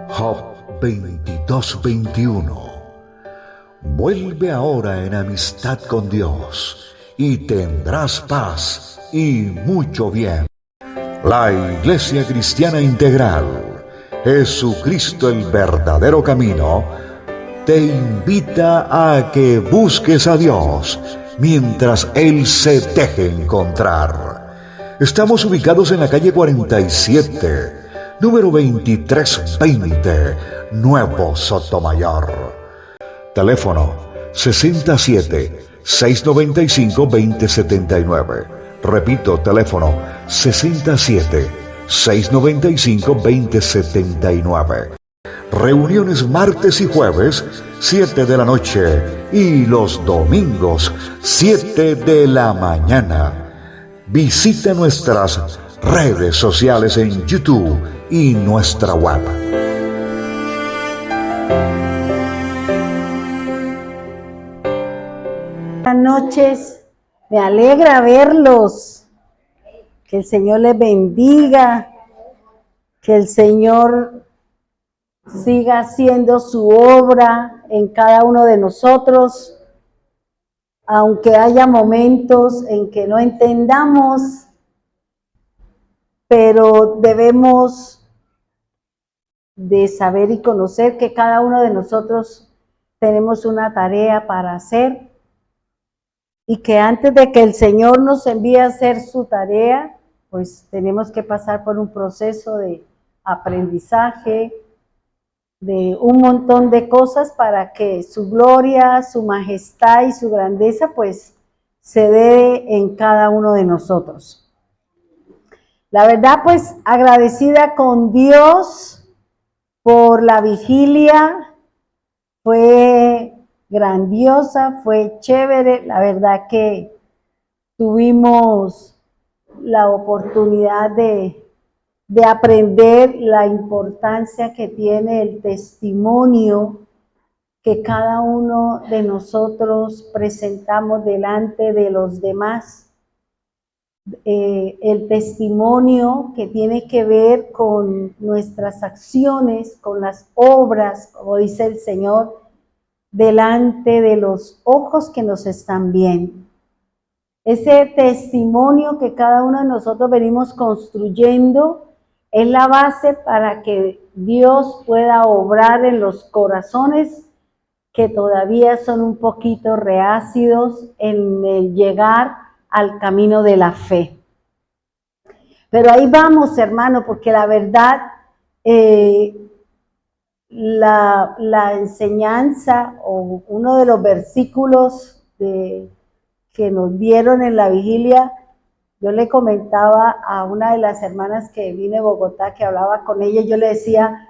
Job 22:21. Vuelve ahora en amistad con Dios y tendrás paz y mucho bien. La Iglesia Cristiana Integral, Jesucristo el verdadero camino, te invita a que busques a Dios mientras Él se deje encontrar. Estamos ubicados en la calle 47, número 2320, Nuevo Sotomayor. Teléfono 67-695-2079. Repito, teléfono 67-695-2079. Reuniones martes y jueves, 7 de la noche, y los domingos, 7 de la mañana. Visita nuestras redes sociales en YouTube y nuestra web. Buenas noches, me alegra verlos, que el Señor les bendiga, que el Señor siga haciendo su obra en cada uno de nosotros, aunque haya momentos en que no entendamos, pero debemos de saber y conocer que cada uno de nosotros tenemos una tarea para hacer y que antes de que el Señor nos envíe a hacer su tarea, pues tenemos que pasar por un proceso de aprendizaje, de un montón de cosas para que su gloria, su majestad y su grandeza pues se dé en cada uno de nosotros. La verdad pues agradecida con Dios por la vigilia, fue grandiosa, fue chévere, la verdad que tuvimos la oportunidad de aprender la importancia que tiene el testimonio que cada uno de nosotros presentamos delante de los demás. El testimonio que tiene que ver con nuestras acciones, con las obras, como dice el Señor, delante de los ojos que nos están viendo. Ese testimonio que cada uno de nosotros venimos construyendo es la base para que Dios pueda obrar en los corazones que todavía son un poquito reácidos en el llegar al camino de la fe. Pero ahí vamos, hermano, porque la verdad, la enseñanza o uno de los versículos que nos dieron en la vigilia, yo le comentaba a una de las hermanas que vino de Bogotá, que hablaba con ella, yo le decía,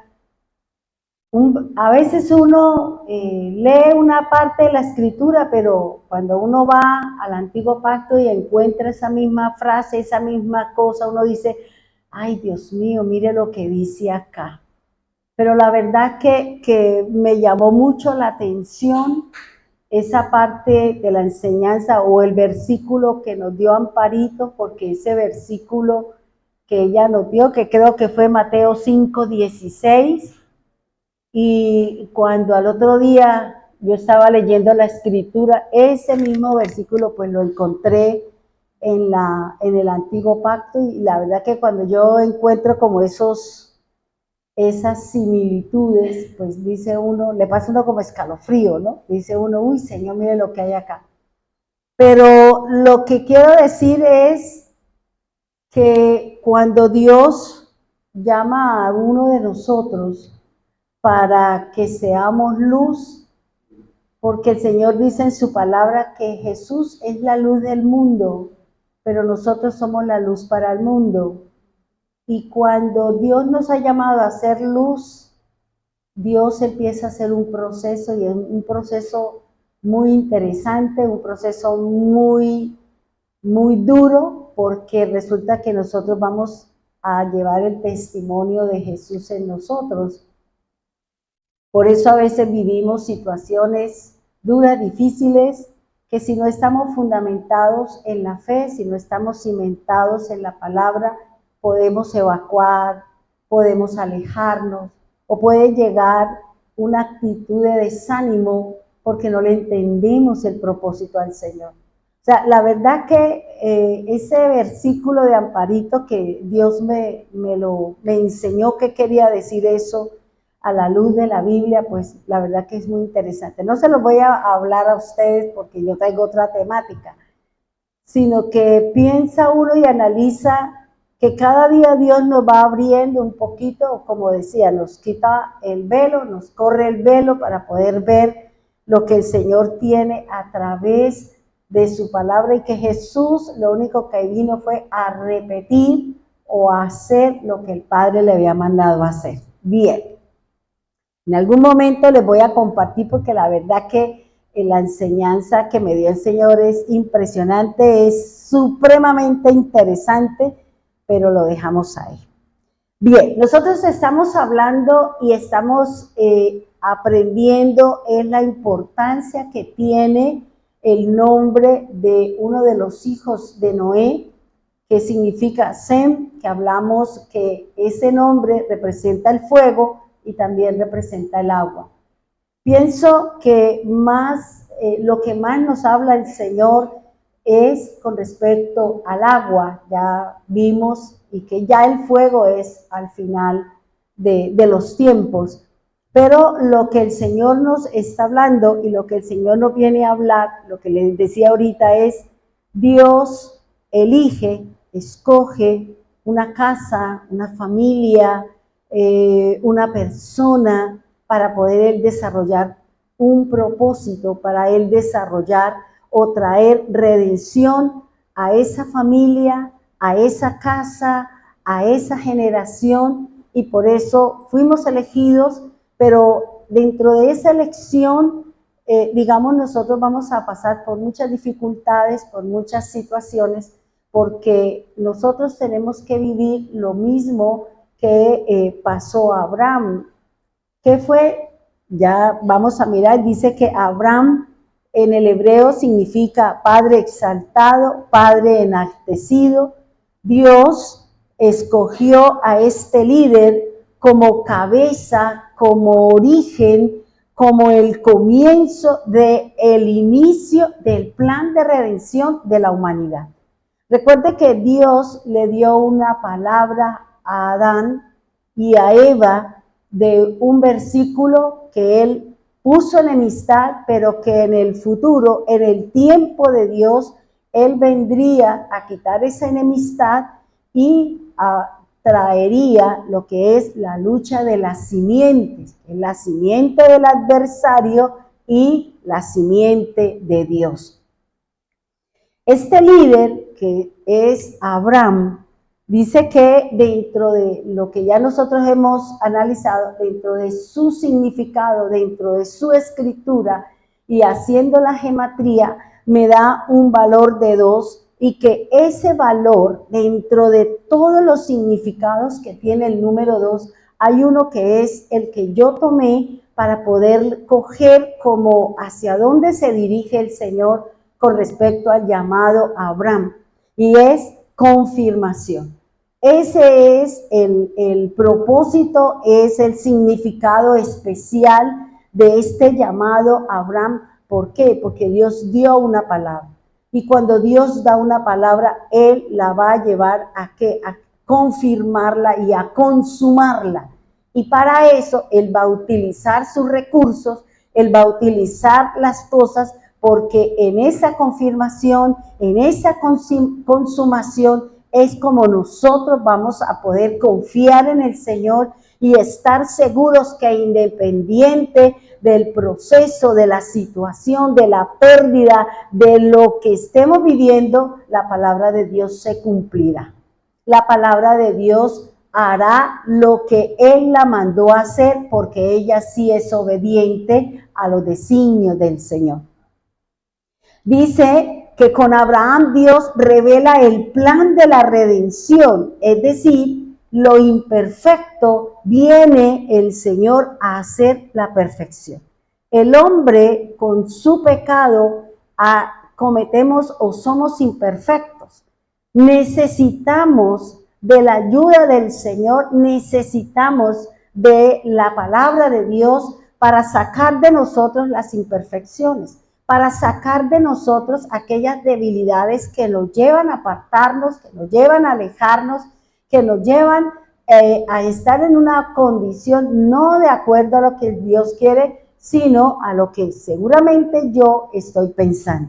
a veces uno lee una parte de la escritura, pero cuando uno va al antiguo pacto y encuentra esa misma frase, esa misma cosa, uno dice, ay Dios mío, mire lo que dice acá. Pero la verdad que me llamó mucho la atención esa parte de la enseñanza o el versículo que nos dio Amparito, porque ese versículo que ella nos dio, que creo que fue Mateo 5:16, y cuando al otro día yo estaba leyendo la escritura, ese mismo versículo pues lo encontré en el antiguo pacto, y la verdad que cuando yo encuentro como esas similitudes, pues dice uno, le pasa uno como escalofrío, ¿no? Dice uno, uy Señor, mire lo que hay acá. Pero lo que quiero decir es que cuando Dios llama a uno de nosotros para que seamos luz, porque el Señor dice en su palabra que Jesús es la luz del mundo, pero nosotros somos la luz para el mundo. Y cuando Dios nos ha llamado a hacer luz, Dios empieza a hacer un proceso, y es un proceso muy interesante, un proceso muy, muy duro, porque resulta que nosotros vamos a llevar el testimonio de Jesús en nosotros. Por eso a veces vivimos situaciones duras, difíciles, que si no estamos fundamentados en la fe, si no estamos cimentados en la palabra, podemos evacuar, podemos alejarnos, o puede llegar una actitud de desánimo porque no le entendemos el propósito al Señor. O sea, la verdad que ese versículo de Amparito que Dios me enseñó que quería decir eso a la luz de la Biblia, pues la verdad que es muy interesante. No se los voy a hablar a ustedes porque yo traigo otra temática, sino que piensa uno y analiza que cada día Dios nos va abriendo un poquito, como decía, nos quita el velo, nos corre el velo para poder ver lo que el Señor tiene a través de su palabra, y que Jesús lo único que vino fue a repetir o a hacer lo que el Padre le había mandado a hacer. Bien, en algún momento les voy a compartir, porque la verdad que la enseñanza que me dio el Señor es impresionante, es supremamente interesante, pero lo dejamos ahí. Bien, nosotros estamos hablando y estamos aprendiendo en la importancia que tiene el nombre de uno de los hijos de Noé, que significa Sem, que hablamos que ese nombre representa el fuego y también representa el agua. Pienso que lo que más nos habla el Señor es con respecto al agua. Ya vimos y que ya el fuego es al final de los tiempos. Pero lo que el Señor nos está hablando y lo que el Señor nos viene a hablar, lo que les decía ahorita, es Dios elige, escoge una casa, una familia, una persona para poder él desarrollar un propósito, para él desarrollar o traer redención a esa familia, a esa casa, a esa generación, y por eso fuimos elegidos. Pero dentro de esa elección, digamos, nosotros vamos a pasar por muchas dificultades, por muchas situaciones, porque nosotros tenemos que vivir lo mismo que pasó a Abraham. ¿Qué fue? Ya vamos a mirar, dice que Abraham en el hebreo significa padre exaltado, padre enaltecido. Dios escogió a este líder como cabeza, como origen, como el comienzo del inicio del plan de redención de la humanidad. Recuerde que Dios le dio una palabra a Adán y a Eva de un versículo que él puso enemistad, pero que en el futuro, en el tiempo de Dios, él vendría a quitar esa enemistad y traería lo que es la lucha de las simientes, la simiente del adversario y la simiente de Dios. Este líder, que es Abraham, dice que dentro de lo que ya nosotros hemos analizado, dentro de su significado, dentro de su escritura y haciendo la gematría, me da un valor de 2, y que ese valor, dentro de todos los significados que tiene el número 2, hay uno que es el que yo tomé para poder coger como hacia dónde se dirige el Señor con respecto al llamado a Abraham, y es confirmación. Ese es el propósito, es el significado especial de este llamado a Abraham. ¿Por qué? Porque Dios dio una palabra. Y cuando Dios da una palabra, Él la va a llevar a confirmarla y a consumarla. Y para eso Él va a utilizar sus recursos, Él va a utilizar las cosas, porque en esa confirmación, en esa consumación, es como nosotros vamos a poder confiar en el Señor y estar seguros que independiente del proceso, de la situación, de la pérdida, de lo que estemos viviendo, la palabra de Dios se cumplirá. La palabra de Dios hará lo que Él la mandó a hacer, porque ella sí es obediente a los designios del Señor. Dice que con Abraham Dios revela el plan de la redención, es decir, lo imperfecto, viene el Señor a hacer la perfección. El hombre con su pecado cometemos o somos imperfectos. Necesitamos de la ayuda del Señor, necesitamos de la palabra de Dios para sacar de nosotros las imperfecciones, para sacar de nosotros aquellas debilidades que nos llevan a apartarnos, que nos llevan a alejarnos, que nos llevan a estar en una condición no de acuerdo a lo que Dios quiere, sino a lo que seguramente yo estoy pensando.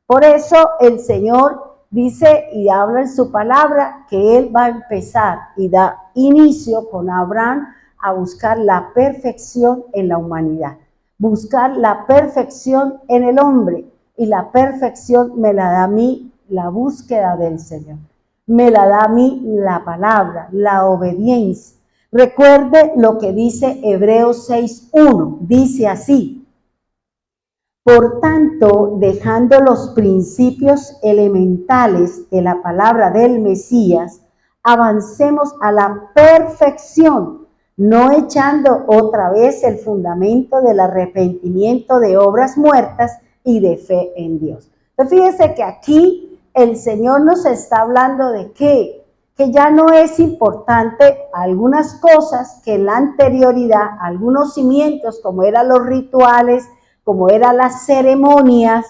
Por eso el Señor dice y habla en su palabra que Él va a empezar y da inicio con Abraham a buscar la perfección en la humanidad, buscar la perfección en el hombre, y la perfección me la da a mí la búsqueda del Señor, me la da a mí la palabra, la obediencia. Recuerde lo que dice Hebreos 6:1, dice así: por tanto, dejando los principios elementales de la palabra del Mesías, avancemos a la perfección, no echando otra vez el fundamento del arrepentimiento de obras muertas y de fe en Dios. Entonces, fíjense que aquí el Señor nos está hablando de que ya no es importante algunas cosas que en la anterioridad, algunos cimientos como eran los rituales, como eran las ceremonias,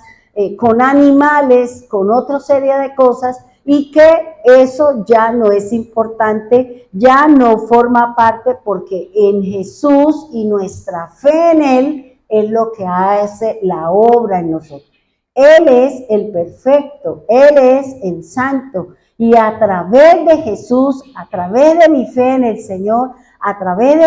con animales, con otra serie de cosas, y que eso ya no es importante, ya no forma parte, porque en Jesús y nuestra fe en Él es lo que hace la obra en nosotros. Él es el perfecto, Él es el santo, y a través de Jesús, a través de mi fe en el Señor, a través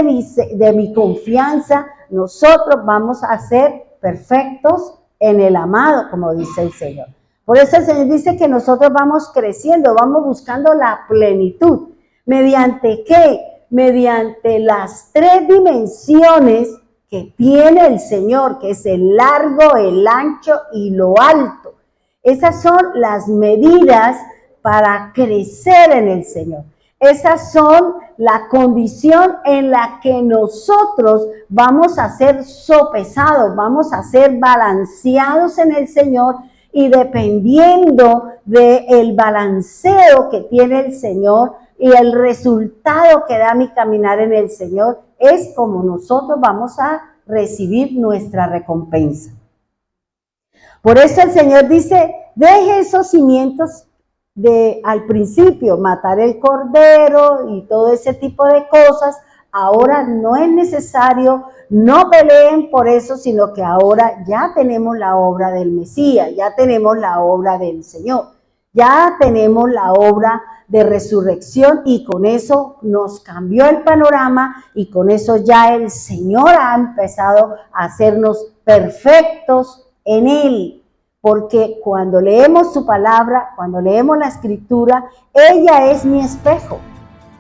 de mi confianza, nosotros vamos a ser perfectos en el amado, como dice el Señor. Por eso el Señor dice que nosotros vamos creciendo, vamos buscando la plenitud. ¿Mediante qué? Mediante las tres dimensiones que tiene el Señor, que es el largo, el ancho y lo alto. Esas son las medidas para crecer en el Señor. Esas son la condición en la que nosotros vamos a ser sopesados, vamos a ser balanceados en el Señor, y dependiendo del balanceo que tiene el Señor y el resultado que da mi caminar en el Señor, es como nosotros vamos a recibir nuestra recompensa. Por eso el Señor dice: deje esos cimientos al principio, matar el cordero y todo ese tipo de cosas. Ahora no es necesario, no peleen por eso, sino que ahora ya tenemos la obra del Mesías, ya tenemos la obra del Señor, ya tenemos la obra de resurrección, y con eso nos cambió el panorama, y con eso ya el Señor ha empezado a hacernos perfectos en Él. Porque cuando leemos su palabra, cuando leemos la escritura, ella es mi espejo.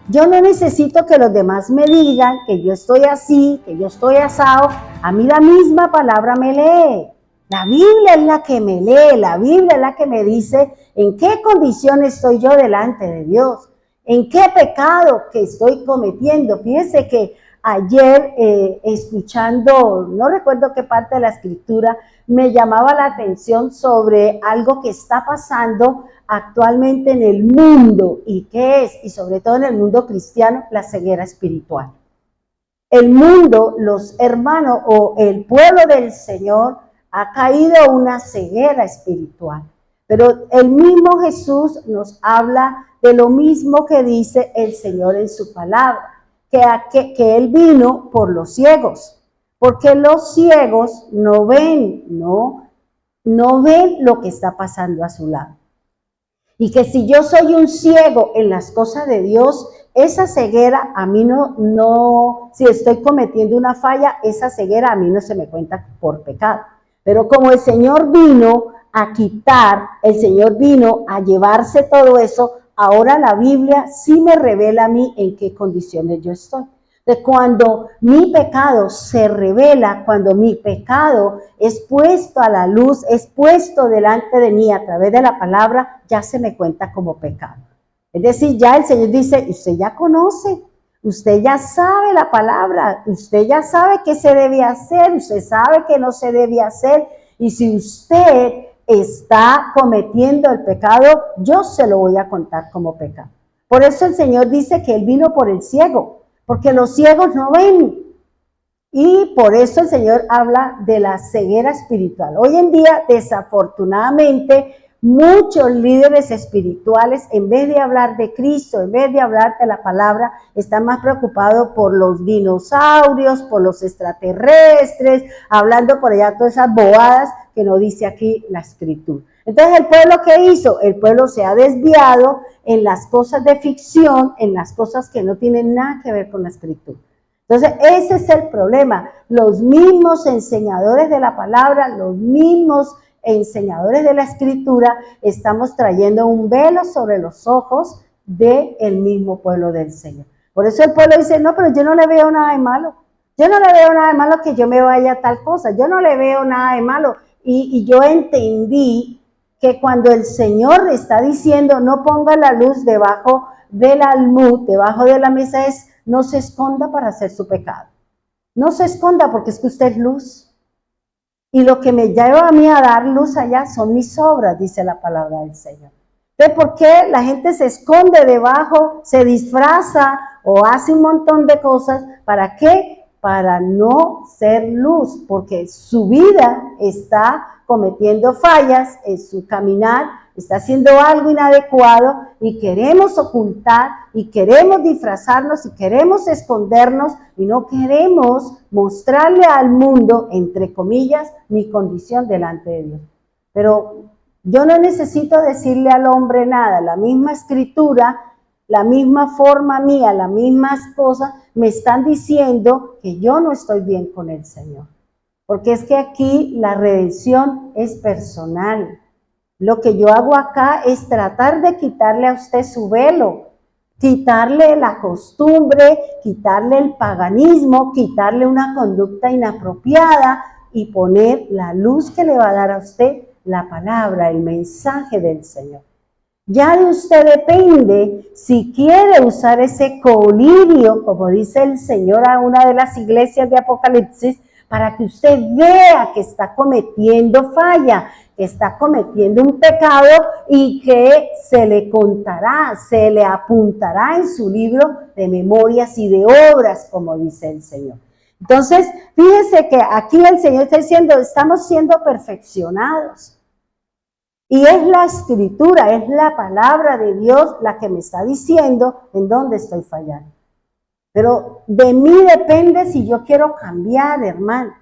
Yo no necesito que los demás me digan que yo estoy así, que yo estoy asado. A mí la misma palabra me lee. La Biblia es la que me lee, la Biblia es la que me dice en qué condición estoy yo delante de Dios, en qué pecado que estoy cometiendo. Fíjense que ayer escuchando, no recuerdo qué parte de la escritura, me llamaba la atención sobre algo que está pasando actualmente en el mundo, y qué es, y sobre todo en el mundo cristiano, la ceguera espiritual. El mundo, los hermanos o el pueblo del Señor ha caído a una ceguera espiritual, pero el mismo Jesús nos habla de lo mismo que dice el Señor en su palabra, que Él vino por los ciegos, porque los ciegos no ven, no ven lo que está pasando a su lado. Y que si yo soy un ciego en las cosas de Dios, esa ceguera a mí si estoy cometiendo una falla, esa ceguera a mí no se me cuenta por pecado. Pero como el Señor vino a quitar, el Señor vino a llevarse todo eso, ahora la Biblia sí me revela a mí en qué condiciones yo estoy. De cuando mi pecado se revela, cuando mi pecado es puesto a la luz, es puesto delante de mí a través de la palabra, ya se me cuenta como pecado. Es decir, ya el Señor dice, usted ya conoce, usted ya sabe la palabra, usted ya sabe qué se debe hacer, usted sabe qué no se debe hacer. Y si usted está cometiendo el pecado, yo se lo voy a contar como pecado. Por eso el Señor dice que Él vino por el ciego, porque los ciegos no ven. Y por eso el Señor habla de la ceguera espiritual. Hoy en día, desafortunadamente, muchos líderes espirituales, en vez de hablar de Cristo, en vez de hablar de la palabra, están más preocupados por los dinosaurios, por los extraterrestres, hablando por allá todas esas bobadas que no dice aquí la Escritura. Entonces, ¿el pueblo qué hizo? El pueblo se ha desviado en las cosas de ficción, en las cosas que no tienen nada que ver con la Escritura. Entonces, ese es el problema. Los mismos enseñadores de la palabra, los mismos enseñadores de la Escritura, estamos trayendo un velo sobre los ojos del mismo pueblo del Señor. Por eso el pueblo dice, no, pero yo no le veo nada de malo. Yo no le veo nada de malo que yo me vaya a tal cosa. Yo no le veo nada de malo. Y yo entendí que cuando el Señor está diciendo, no ponga la luz debajo del almud, debajo de la mesa, es no se esconda para hacer su pecado. No se esconda porque es que usted es luz. Y lo que me lleva a mí a dar luz allá son mis obras, dice la palabra del Señor. Entonces, ¿por qué la gente se esconde debajo, se disfraza o hace un montón de cosas? ¿Para qué? Para no ser luz, porque su vida está cometiendo fallas en su caminar, está haciendo algo inadecuado y queremos ocultar y queremos disfrazarnos y queremos escondernos y no queremos mostrarle al mundo, entre comillas, mi condición delante de Dios. Pero yo no necesito decirle al hombre nada, la misma Escritura, la misma forma mía, las mismas cosas me están diciendo que yo no estoy bien con el Señor. Porque es que aquí la redención es personal. Lo que yo hago acá es tratar de quitarle a usted su velo, quitarle la costumbre, quitarle el paganismo, quitarle una conducta inapropiada y poner la luz que le va a dar a usted la palabra, el mensaje del Señor. Ya de usted depende si quiere usar ese colirio, como dice el Señor a una de las iglesias de Apocalipsis, para que usted vea que está cometiendo falla, que está cometiendo un pecado y que se le contará, se le apuntará en su libro de memorias y de obras, como dice el Señor. Entonces, fíjese que aquí el Señor está diciendo, estamos siendo perfeccionados. Y es la Escritura, es la palabra de Dios la que me está diciendo en dónde estoy fallando. Pero de mí depende si yo quiero cambiar, hermano.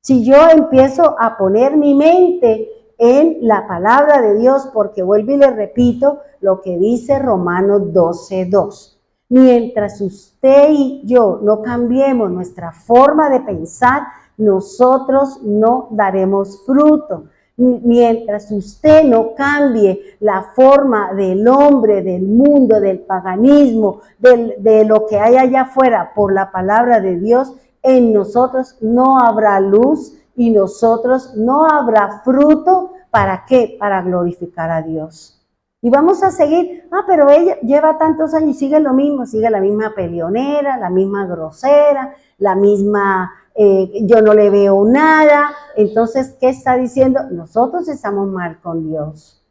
Si yo empiezo a poner mi mente en la palabra de Dios, porque vuelvo y le repito lo que dice Romanos 12:2. Mientras usted y yo no cambiemos nuestra forma de pensar, nosotros no daremos fruto. Mientras usted no cambie la forma del hombre, del mundo, del paganismo, de lo que hay allá afuera por la palabra de Dios, en nosotros no habrá luz y nosotros no habrá fruto. ¿Para qué? Para glorificar a Dios. Y vamos a seguir, pero ella lleva tantos años y sigue lo mismo, sigue la misma peleonera, la misma grosera, la misma... yo no le veo nada. Entonces, ¿qué está diciendo? Nosotros estamos mal con Dios.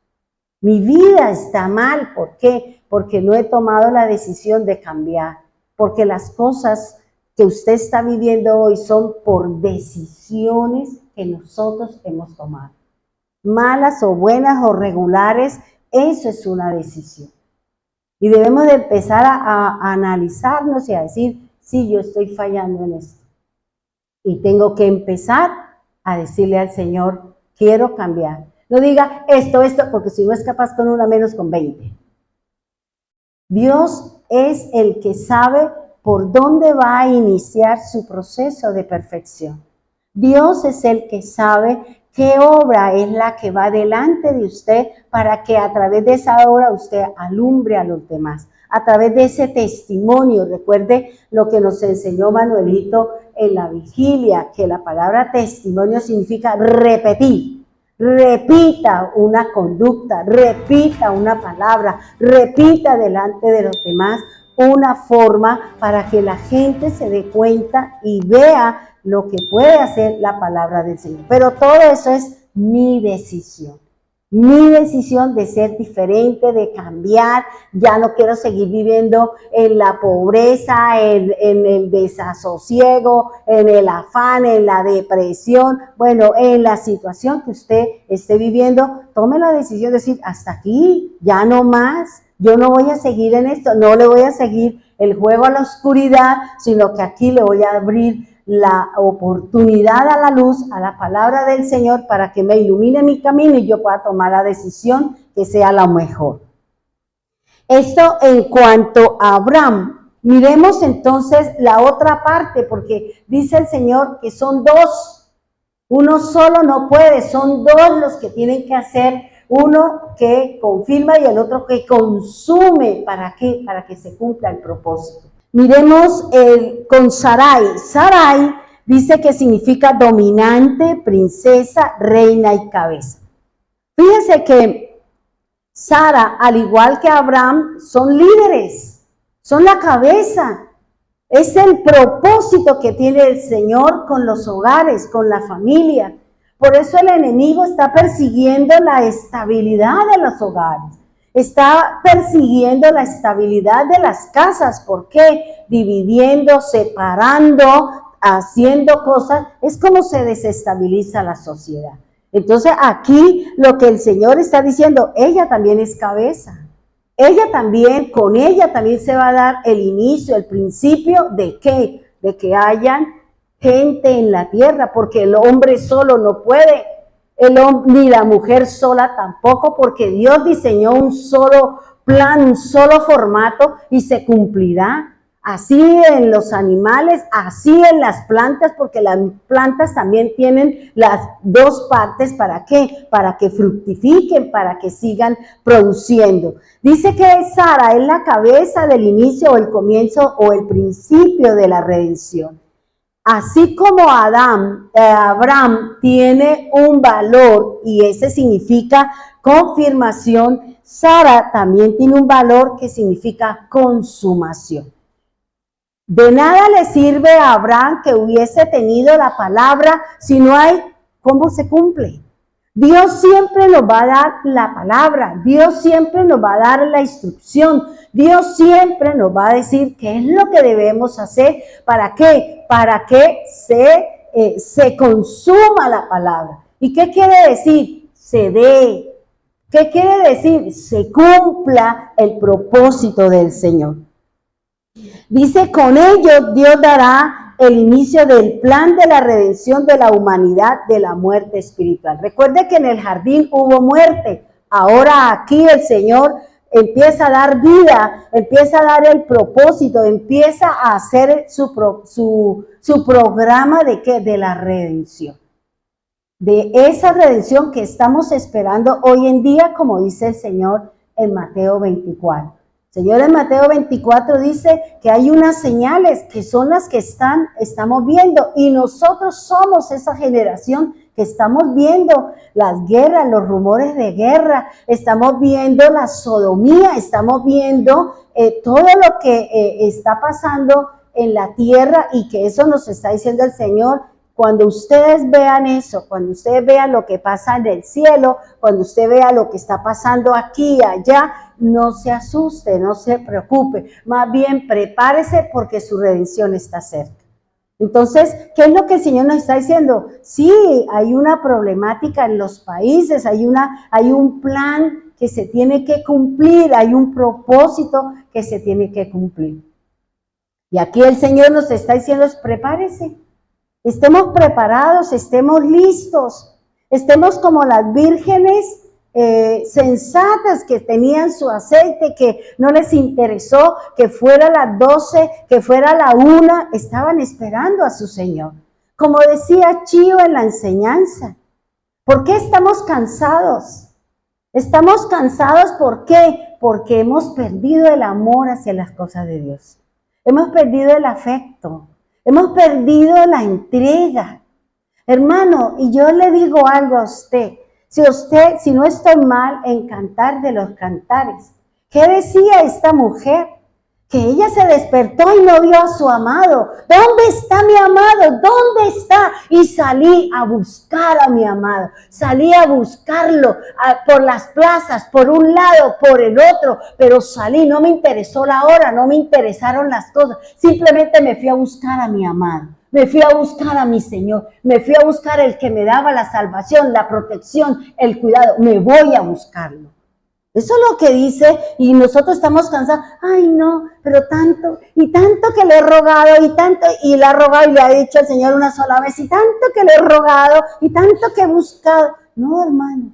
Mi vida está mal. ¿Por qué? Porque no he tomado la decisión de cambiar. Porque las cosas que usted está viviendo hoy son por decisiones que nosotros hemos tomado. Malas o buenas o regulares, eso es una decisión. Y debemos de empezar a analizarnos y a decir, sí, yo estoy fallando en esto. Y tengo que empezar a decirle al Señor, quiero cambiar. No diga esto, porque si no es capaz con una menos con 20. Dios es el que sabe por dónde va a iniciar su proceso de perfección. Dios es el que sabe qué obra es la que va delante de usted para que a través de esa obra usted alumbre a los demás. A través de ese testimonio, recuerde lo que nos enseñó Manuelito en la vigilia, que la palabra testimonio significa repetir. repita una conducta, repita una palabra, repita delante de los demás una forma para que la gente se dé cuenta y vea lo que puede hacer la palabra del Señor. Pero todo eso es mi decisión. Mi decisión de ser diferente, de cambiar. Ya no quiero seguir viviendo en la pobreza, en el desasosiego, en el afán, en la depresión. Bueno, en la situación que usted esté viviendo, tome la decisión de decir, hasta aquí, ya no más. Yo no voy a seguir en esto, no le voy a seguir el juego a la oscuridad, sino que aquí le voy a abrir la oportunidad a la luz, a la palabra del Señor, para que me ilumine mi camino y yo pueda tomar la decisión que sea la mejor. Esto en cuanto a Abraham. Miremos entonces la otra parte, porque dice el Señor que son dos. Uno solo no puede, son dos los que tienen que hacer. Uno que confirma y el otro que consume. ¿Para qué? Para que se cumpla el propósito. Miremos con Sarai. Sarai dice que significa dominante, princesa, reina y cabeza. Fíjense que Sara, al igual que Abraham, son líderes, son la cabeza. Es el propósito que tiene el Señor con los hogares, con la familia. Por eso el enemigo está persiguiendo la estabilidad de los hogares. Está persiguiendo la estabilidad de las casas. ¿Por qué? Dividiendo, separando, haciendo cosas. Es como se desestabiliza la sociedad. Entonces aquí lo que el Señor está diciendo, ella también es cabeza. Ella también, con ella también se va a dar el inicio, el principio de ¿qué? De que hayan gente en la tierra, porque el hombre solo no puede, ni la mujer sola tampoco, porque Dios diseñó un solo plan, un solo formato y se cumplirá. Así en los animales, así en las plantas, porque las plantas también tienen las dos partes. ¿Para qué? Para que fructifiquen, para que sigan produciendo. Dice que Sara es la cabeza del inicio o el comienzo o el principio de la redención. Así como Abraham tiene un valor y ese significa confirmación, Sara también tiene un valor que significa consumación. De nada le sirve a Abraham que hubiese tenido la palabra si no hay cómo se cumple. Dios siempre nos va a dar la palabra, Dios siempre nos va a dar la instrucción, Dios siempre nos va a decir qué es lo que debemos hacer. ¿Para qué? Para que se consuma la palabra. ¿Y qué quiere decir? Se dé. ¿Qué quiere decir? Se cumpla el propósito del Señor. Dice, con ello Dios dará el inicio del plan de la redención de la humanidad de la muerte espiritual. Recuerde que en el jardín hubo muerte. Ahora aquí el Señor empieza a dar vida, empieza a dar el propósito, empieza a hacer su programa de la redención. De esa redención que estamos esperando hoy en día, como dice el Señor en Mateo 24. El Señor en Mateo 24 dice que hay unas señales que son las que estamos viendo, y nosotros somos esa generación que estamos viendo las guerras, los rumores de guerra, estamos viendo la sodomía, estamos viendo todo lo que está pasando en la tierra, y que eso nos está diciendo el Señor. Cuando ustedes vean eso, cuando ustedes vean lo que pasa en el cielo, cuando usted vea lo que está pasando aquí y allá, no se asuste, no se preocupe, más bien prepárese porque su redención está cerca. Entonces, ¿qué es lo que el Señor nos está diciendo? Sí, hay una problemática en los países, hay un plan que se tiene que cumplir, hay un propósito que se tiene que cumplir. Y aquí el Señor nos está diciendo, prepárese. Estemos preparados, estemos listos, estemos como las vírgenes sensatas que tenían su aceite, que no les interesó que fuera las 12, que fuera la 1, estaban esperando a su Señor. Como decía Chío en la enseñanza, ¿por qué estamos cansados? Estamos cansados, ¿por qué? Porque hemos perdido el amor hacia las cosas de Dios. Hemos perdido el afecto. Hemos perdido la entrega. Hermano, y yo le digo algo a usted. Si no estoy mal en Cantar de los Cantares, ¿qué decía esta mujer? Que ella se despertó y no vio a su amado. ¿Dónde está mi amado? ¿Dónde está? Y salí a buscar a mi amado. Salí a buscarlo por las plazas, por un lado, por el otro. Pero salí, no me interesó la hora, no me interesaron las cosas. Simplemente me fui a buscar a mi amado. Me fui a buscar a mi Señor. Me fui a buscar el que me daba la salvación, la protección, el cuidado. Me voy a buscarlo. Eso es lo que dice, y nosotros estamos cansados. Ay, no, pero tanto, y tanto que le he rogado, y le ha rogado y le ha dicho al Señor una sola vez, y tanto que le he rogado, y tanto que he buscado. No, hermano,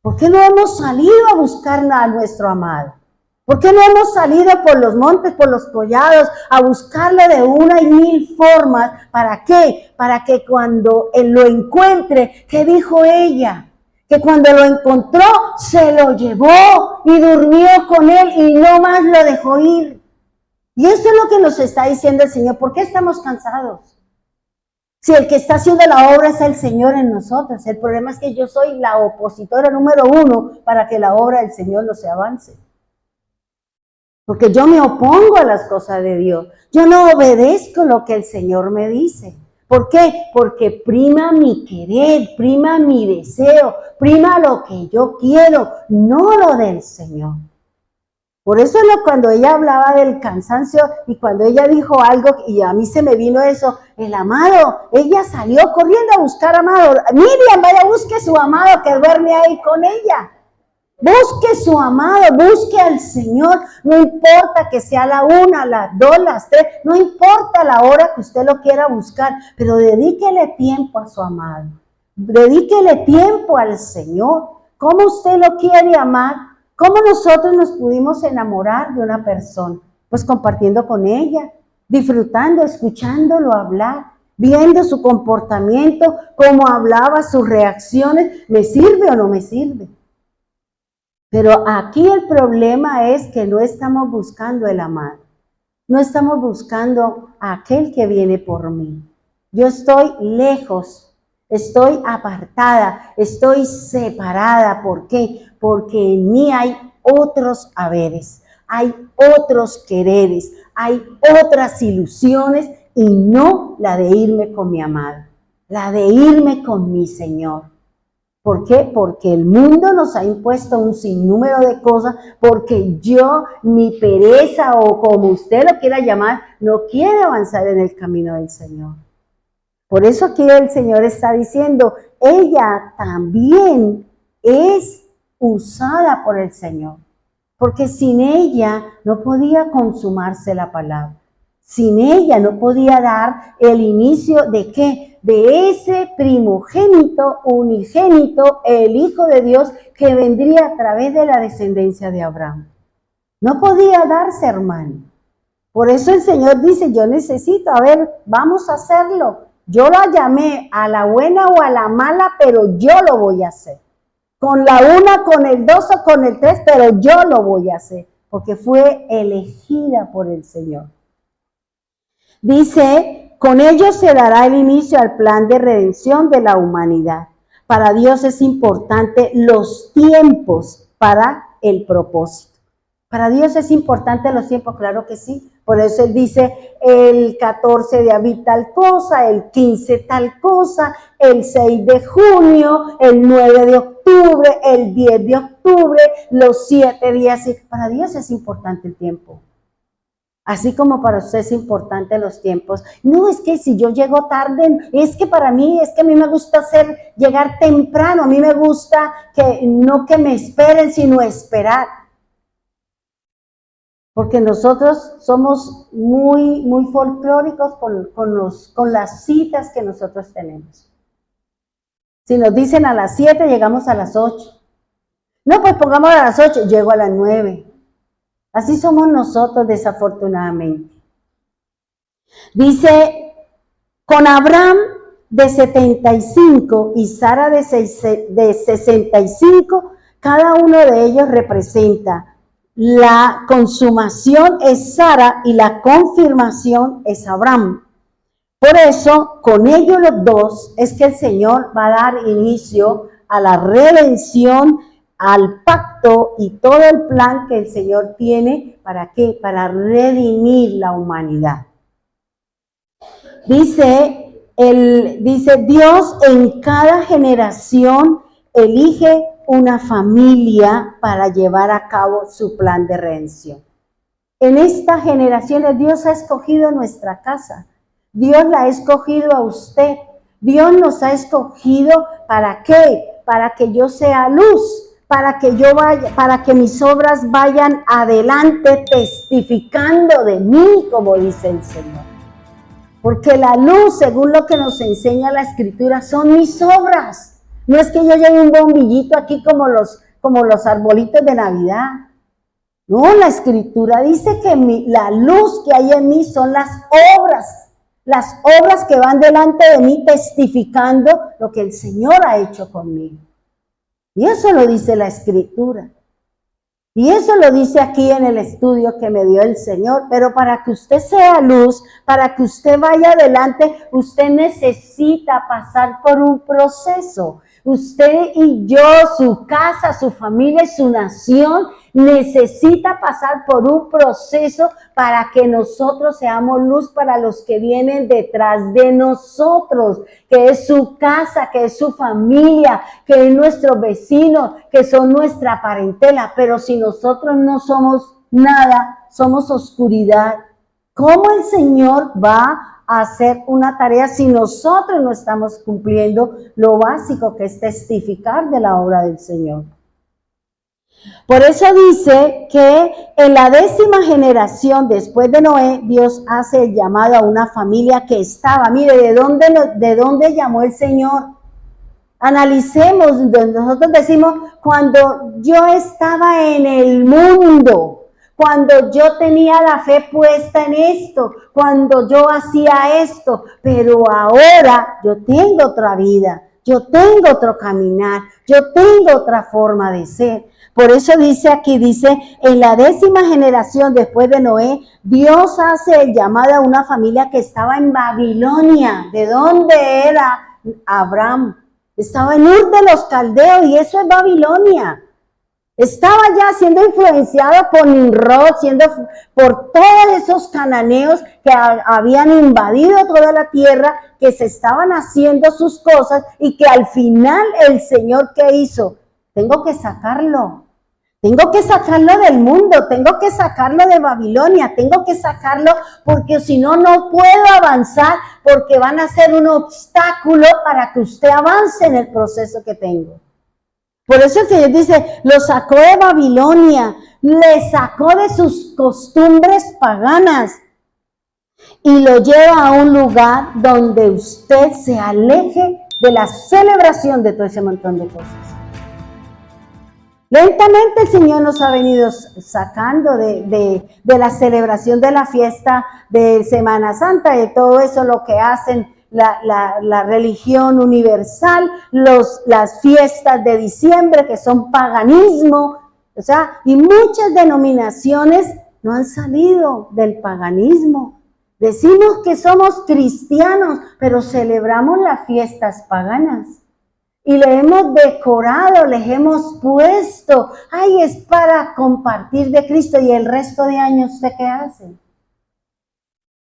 ¿por qué no hemos salido a buscar a nuestro amado? ¿Por qué no hemos salido por los montes, por los collados, a buscarlo de una y mil formas? ¿Para qué? Para que cuando él lo encuentre, ¿qué dijo ella? Que cuando lo encontró, se lo llevó y durmió con él y no más lo dejó ir. Y eso es lo que nos está diciendo el Señor. ¿Por qué estamos cansados? Si el que está haciendo la obra es el Señor en nosotros. El problema es que yo soy la opositora número 1 para que la obra del Señor no se avance. Porque yo me opongo a las cosas de Dios. Yo no obedezco lo que el Señor me dice. ¿Por qué? Porque prima mi querer, prima mi deseo, prima lo que yo quiero, no lo del Señor. Por eso cuando ella hablaba del cansancio y cuando ella dijo algo, y a mí se me vino eso, el amado, ella salió corriendo a buscar amado. Miriam, vaya, busque su amado que duerme ahí con ella. Busque su amado, busque al Señor, no importa que sea la 1, las 2, las 3, no importa la hora que usted lo quiera buscar, pero dedíquele tiempo a su amado, dedíquele tiempo al Señor. ¿Cómo usted lo quiere amar? ¿Cómo nosotros nos pudimos enamorar de una persona? Pues compartiendo con ella, disfrutando, escuchándolo hablar, viendo su comportamiento, cómo hablaba, sus reacciones, ¿me sirve o no me sirve? Pero aquí el problema es que no estamos buscando el amado. No estamos buscando a aquel que viene por mí. Yo estoy lejos, estoy apartada, estoy separada. ¿Por qué? Porque en mí hay otros haberes, hay otros quereres, hay otras ilusiones y no la de irme con mi amado, la de irme con mi Señor. ¿Por qué? Porque el mundo nos ha impuesto un sinnúmero de cosas, porque mi pereza o como usted lo quiera llamar, no quiere avanzar en el camino del Señor. Por eso aquí el Señor está diciendo, ella también es usada por el Señor, porque sin ella no podía consumarse la palabra. Sin ella no podía dar el inicio de ¿qué? De ese primogénito, unigénito, el Hijo de Dios que vendría a través de la descendencia de Abraham. No podía darse, hermano. Por eso el Señor dice, yo necesito, vamos a hacerlo. Yo la llamé a la buena o a la mala, pero yo lo voy a hacer. Con la 1, con el 2 o con el 3, pero yo lo voy a hacer, porque fue elegida por el Señor. Dice, con ello se dará el inicio al plan de redención de la humanidad. Para Dios es importante los tiempos para el propósito. Para Dios es importante los tiempos, claro que sí. Por eso Él dice, el 14 de abril tal cosa, el 15 tal cosa, el 6 de junio, el 9 de octubre, el 10 de octubre, los 7 días. Para Dios es importante el tiempo. Así como para usted es importante los tiempos. No, es que si yo llego tarde, es que a mí me gusta llegar temprano. A mí me gusta no que me esperen, sino esperar. Porque nosotros somos muy, muy folclóricos con las citas que nosotros tenemos. Si nos dicen a las 7, llegamos a las 8. No, pues pongamos a las 8, llego a las 9. Así somos nosotros, desafortunadamente. Dice, con Abraham de 75 y Sara de 65, cada uno de ellos representa la consumación es Sara y la confirmación es Abraham. Por eso, con ellos los dos, es que el Señor va a dar inicio a la redención, al pacto y todo el plan que el Señor tiene. ¿Para qué? Para redimir la humanidad. Dice Dios en cada generación elige una familia para llevar a cabo su plan de redención. En esta generación Dios ha escogido nuestra casa. Dios la ha escogido a usted. Dios nos ha escogido ¿para qué? Para que yo sea luz. Para que yo vaya, para que mis obras vayan adelante testificando de mí, como dice el Señor. Porque la luz, según lo que nos enseña la Escritura, son mis obras. No es que yo lleve un bombillito aquí como los arbolitos de Navidad. No, la Escritura dice que la luz que hay en mí son las obras que van delante de mí testificando lo que el Señor ha hecho conmigo. Y eso lo dice la Escritura. Y eso lo dice aquí en el estudio que me dio el Señor. Pero para que usted sea luz, para que usted vaya adelante, usted necesita pasar por un proceso. Usted y yo, su casa, su familia y su nación necesita pasar por un proceso para que nosotros seamos luz para los que vienen detrás de nosotros, que es su casa, que es su familia, que es nuestros vecinos, que son nuestra parentela. Pero si nosotros no somos nada, somos oscuridad, ¿cómo el Señor va a hacer una tarea si nosotros no estamos cumpliendo lo básico, que es testificar de la obra del Señor? Por eso dice que en la 10ª generación después de Noé, Dios hace el llamado a una familia que estaba. Mire, ¿de dónde llamó el Señor? Analicemos, nosotros decimos, cuando yo estaba en el mundo, cuando yo tenía la fe puesta en esto, cuando yo hacía esto, pero ahora yo tengo otra vida, yo tengo otro caminar, yo tengo otra forma de ser. Por eso dice aquí, en la 10ª generación después de Noé, Dios hace el llamado a una familia que estaba en Babilonia. ¿De dónde era Abraham? Estaba en Ur de los Caldeos y eso es Babilonia. Estaba ya siendo influenciado por Nimrod, por todos esos cananeos que habían invadido toda la tierra, que se estaban haciendo sus cosas y que al final el Señor, ¿qué hizo? Tengo que sacarlo del mundo, tengo que sacarlo de Babilonia, tengo que sacarlo porque si no, no puedo avanzar, porque van a ser un obstáculo para que usted avance en el proceso que tengo. Por eso el Señor dice, lo sacó de Babilonia, le sacó de sus costumbres paganas y lo lleva a un lugar donde usted se aleje de la celebración de todo ese montón de cosas. Lentamente el Señor nos ha venido sacando de la celebración de la fiesta de Semana Santa, de todo eso lo que hacen la religión universal, las fiestas de diciembre que son paganismo, y muchas denominaciones no han salido del paganismo. Decimos que somos cristianos, pero celebramos las fiestas paganas. Y le hemos decorado, les hemos puesto, es para compartir de Cristo, y el resto de años, ¿usted qué hace?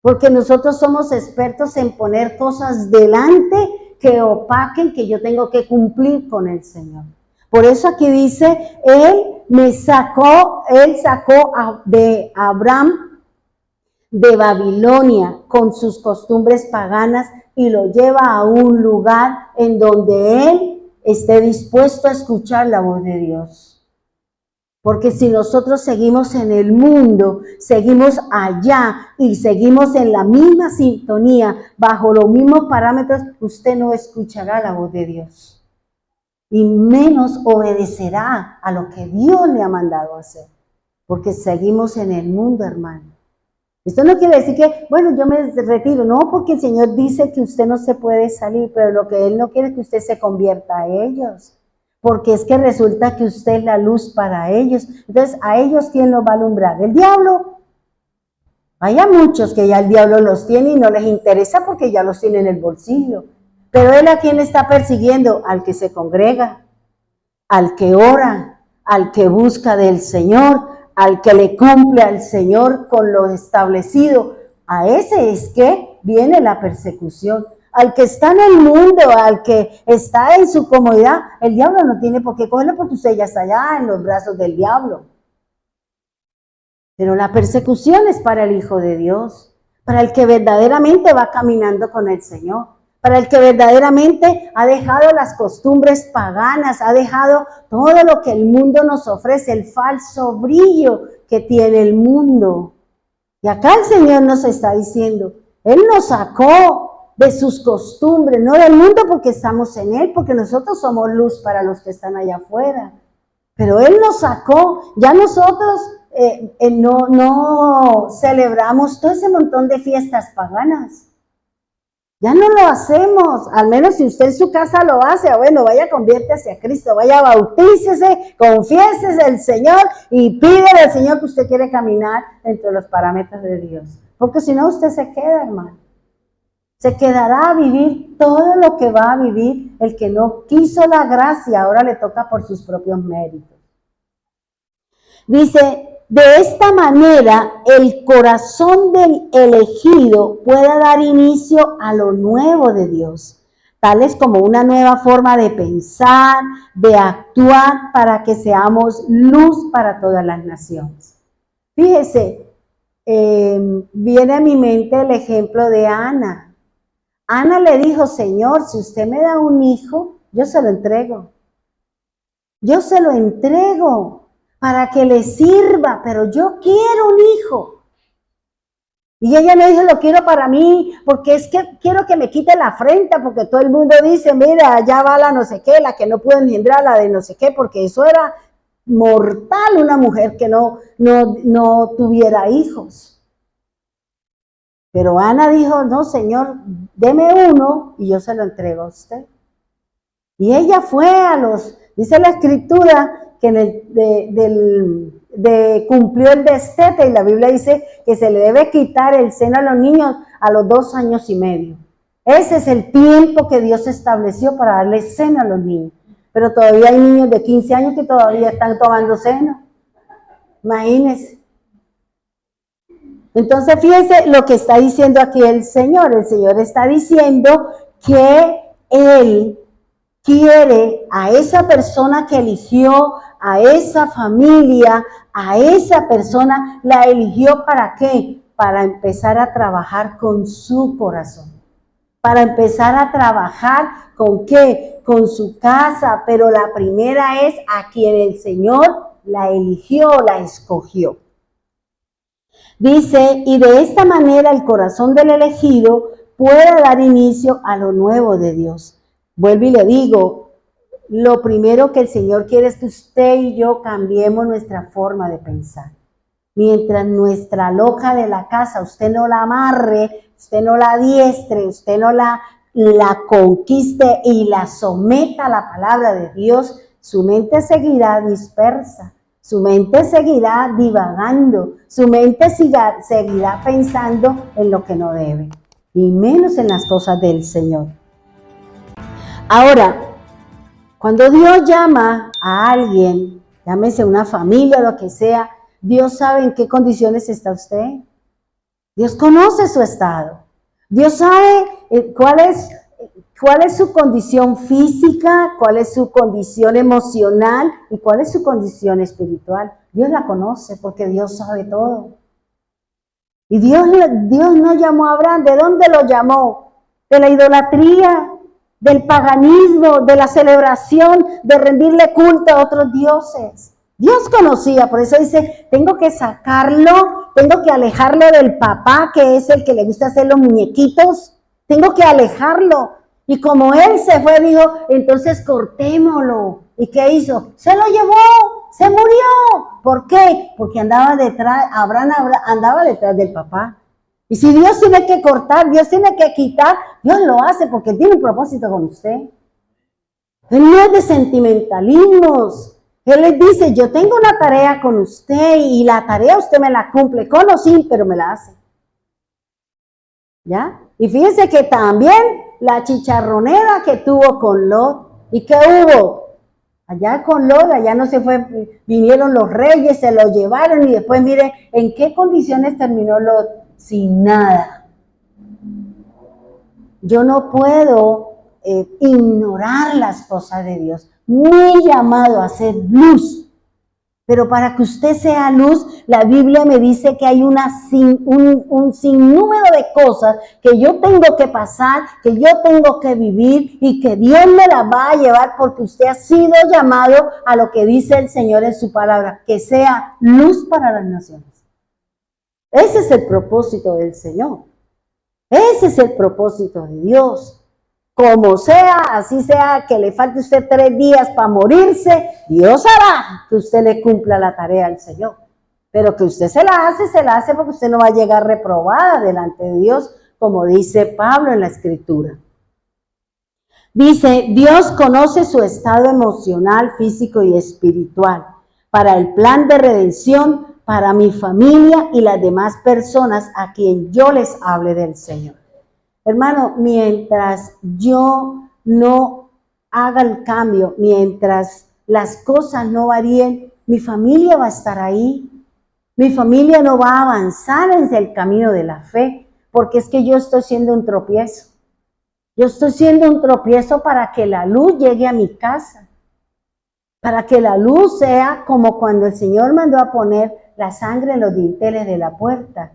Porque nosotros somos expertos en poner cosas delante que opaquen que yo tengo que cumplir con el Señor. Por eso aquí dice, Él sacó de Abraham de Babilonia con sus costumbres paganas y lo lleva a un lugar en donde él esté dispuesto a escuchar la voz de Dios. Porque si nosotros seguimos en el mundo, seguimos allá y seguimos en la misma sintonía, bajo los mismos parámetros, usted no escuchará la voz de Dios. Y menos obedecerá a lo que Dios le ha mandado hacer. Porque seguimos en el mundo, hermano. Esto no quiere decir que, yo me retiro. No, porque el Señor dice que usted no se puede salir, pero lo que Él no quiere es que usted se convierta a ellos. Porque es que resulta que usted es la luz para ellos. Entonces, ¿a ellos quién los va a alumbrar? ¿El diablo? Hay muchos que ya el diablo los tiene y no les interesa porque ya los tiene en el bolsillo. Pero él, ¿a quién está persiguiendo? Al que se congrega, al que ora, al que busca del Señor, al que le cumple al Señor con lo establecido. A ese es que viene la persecución. Al que está en el mundo, al que está en su comodidad, el diablo no tiene por qué cogerlo porque usted ya está allá en los brazos del diablo. Pero la persecución es para el Hijo de Dios, para el que verdaderamente va caminando con el Señor, para el que verdaderamente ha dejado las costumbres paganas, ha dejado todo lo que el mundo nos ofrece, el falso brillo que tiene el mundo. Y acá el Señor nos está diciendo, Él nos sacó de sus costumbres, no del mundo porque estamos en Él, porque nosotros somos luz para los que están allá afuera. Pero Él nos sacó, ya nosotros no celebramos todo ese montón de fiestas paganas. Ya no lo hacemos, al menos si usted en su casa lo hace, bueno, vaya, conviértase a Cristo, vaya, bautícese, confiésese el Señor y pídele al Señor que usted quiere caminar dentro de los parámetros de Dios. Porque si no, usted se queda, hermano. Se quedará a vivir todo lo que va a vivir el que no quiso la gracia, ahora le toca por sus propios méritos. Dice, de esta manera el corazón del elegido pueda dar inicio a lo nuevo de Dios, tales como una nueva forma de pensar, de actuar para que seamos luz para todas las naciones. Fíjese, viene a mi mente el ejemplo de Ana. Ana le dijo, Señor, si usted me da un hijo, yo se lo entrego. Yo se lo entrego para que le sirva, pero yo quiero un hijo. Y ella me dijo, lo quiero para mí, porque es que quiero que me quite la afrenta, porque todo el mundo dice, mira, allá va la no sé qué, la que no pudo engendrar, la de no sé qué, porque eso era mortal, una mujer que no tuviera hijos. Pero Ana dijo, no, Señor, deme uno y yo se lo entrego a usted. Y ella fue dice la Escritura, que cumplió el destete, y la Biblia dice que se le debe quitar el seno a los niños a los 2 años y medio. Ese es el tiempo que Dios estableció para darle seno a los niños. Pero todavía hay niños de 15 años que todavía están tomando seno. Imagínense. Entonces, fíjense lo que está diciendo aquí el Señor. El Señor está diciendo que Él quiere a esa persona que eligió, a esa familia, a esa persona, la eligió ¿para qué? Para empezar a trabajar con su corazón. Para empezar a trabajar ¿con qué? Con su casa, pero la primera es a quien el Señor la eligió, la escogió. Dice, y de esta manera el corazón del elegido puede dar inicio a lo nuevo de Dios. Vuelvo y le digo, lo primero que el Señor quiere es que usted y yo cambiemos nuestra forma de pensar. Mientras nuestra loca de la casa, usted no la amarre, usted no la adiestre, usted no la conquiste y la someta a la palabra de Dios, su mente seguirá dispersa, su mente seguirá divagando, su mente seguirá pensando en lo que no debe, y menos en las cosas del Señor. Ahora, cuando Dios llama a alguien, llámese una familia o lo que sea, Dios sabe en qué condiciones está usted. Dios conoce su estado. Dios sabe cuál es su condición física, cuál es su condición emocional y cuál es su condición espiritual. Dios la conoce porque Dios sabe todo. Y Dios no llamó a Abraham. ¿De dónde lo llamó? De la idolatría, del paganismo, de la celebración, de rendirle culto a otros dioses. Dios conocía, por eso dice, tengo que sacarlo, tengo que alejarlo del papá, que es el que le gusta hacer los muñequitos, tengo que alejarlo. Y como él se fue, dijo, entonces cortémoslo. ¿Y qué hizo? Se lo llevó, se murió. ¿Por qué? Porque Abraham andaba detrás del papá. Y si Dios tiene que cortar, Dios tiene que quitar, Dios lo hace porque tiene un propósito con usted. Él no es de sentimentalismos. Él les dice, yo tengo una tarea con usted y la tarea usted me la cumple, con o sin, pero me la hace. ¿Ya? Y fíjense que también la chicharronera que tuvo con Lot. ¿Y qué hubo? Allá con Lot, allá no se fue, vinieron los reyes, se lo llevaron y después mire en qué condiciones terminó Lot, sin nada. Yo no puedo ignorar las cosas de Dios. Mi llamado a ser luz. Pero para que usted sea luz, la Biblia me dice que hay un sinnúmero de cosas que yo tengo que pasar, que yo tengo que vivir y que Dios me las va a llevar porque usted ha sido llamado a lo que dice el Señor en su palabra, que sea luz para las naciones. Ese es el propósito del Señor. Ese es el propósito de Dios. Como sea, así sea que le falte a usted 3 días para morirse, Dios hará que usted le cumpla la tarea al Señor. Pero que usted se la hace porque usted no va a llegar reprobada delante de Dios, como dice Pablo en la Escritura. Dice, Dios conoce su estado emocional, físico y espiritual para el plan de redención para mi familia y las demás personas a quien yo les hable del Señor. Hermano, mientras yo no haga el cambio, mientras las cosas no varíen, mi familia va a estar ahí. Mi familia no va a avanzar en el camino de la fe, porque es que yo estoy siendo un tropiezo. Yo estoy siendo un tropiezo para que la luz llegue a mi casa, para que la luz sea como cuando el Señor mandó a poner la sangre en los dinteles de la puerta.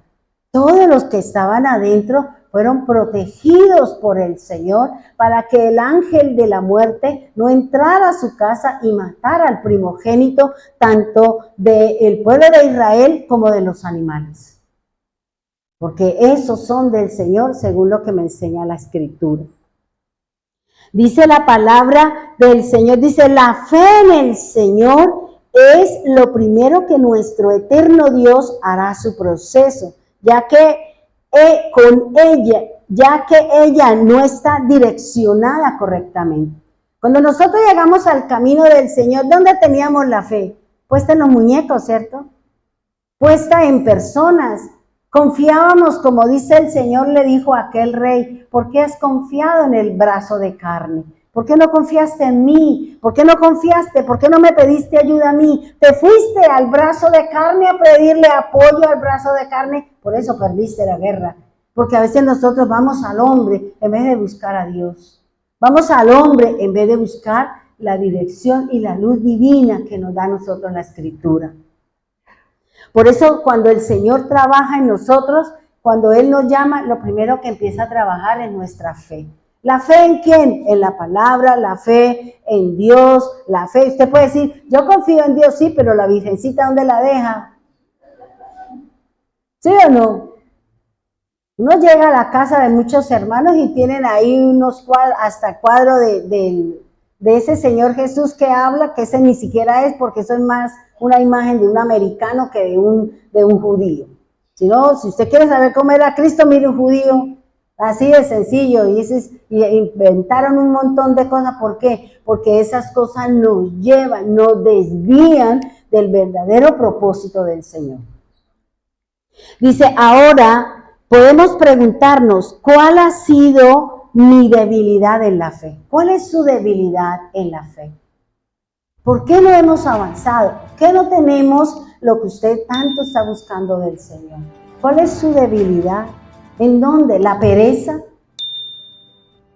Todos los que estaban adentro fueron protegidos por el Señor para que el ángel de la muerte no entrara a su casa y matara al primogénito, tanto del pueblo de Israel como de los animales. Porque esos son del Señor, según lo que me enseña la Escritura. Dice la palabra del Señor, dice, la fe en el Señor es lo primero que nuestro eterno Dios hará su proceso, ya que ella no está direccionada correctamente. Cuando nosotros llegamos al camino del Señor, ¿dónde teníamos la fe? Puesta en los muñecos, ¿cierto? Puesta en personas. Confiábamos, como dice el Señor, le dijo a aquel rey, ¿por qué has confiado en el brazo de carne? ¿Por qué no confiaste en mí? ¿Por qué no confiaste? ¿Por qué no me pediste ayuda a mí? Te fuiste al brazo de carne a pedirle apoyo al brazo de carne, por eso perdiste la guerra. Porque a veces nosotros vamos al hombre en vez de buscar a Dios. Vamos al hombre en vez de buscar la dirección y la luz divina que nos da a nosotros la Escritura. Por eso cuando el Señor trabaja en nosotros, cuando Él nos llama, lo primero que empieza a trabajar es nuestra fe. ¿La fe en quién? En la palabra, la fe en Dios, la fe. Usted puede decir, yo confío en Dios, sí, pero la Virgencita, ¿dónde la deja? ¿Sí o no? Uno llega a la casa de muchos hermanos y tienen ahí unos cuadros, hasta cuadro de ese Señor Jesús que habla, que ese ni siquiera es, porque eso es más una imagen de un americano que de un judío. Si no, si usted quiere saber cómo era Cristo, mire un judío, así de sencillo, y inventaron un montón de cosas. ¿Por qué? Porque esas cosas nos llevan, nos desvían del verdadero propósito del Señor. Dice, ahora podemos preguntarnos, ¿cuál ha sido mi debilidad en la fe? ¿Cuál es su debilidad en la fe? ¿Por qué no hemos avanzado? ¿Por qué no tenemos lo que usted tanto está buscando del Señor? ¿Cuál es su debilidad? ¿En dónde? ¿La pereza?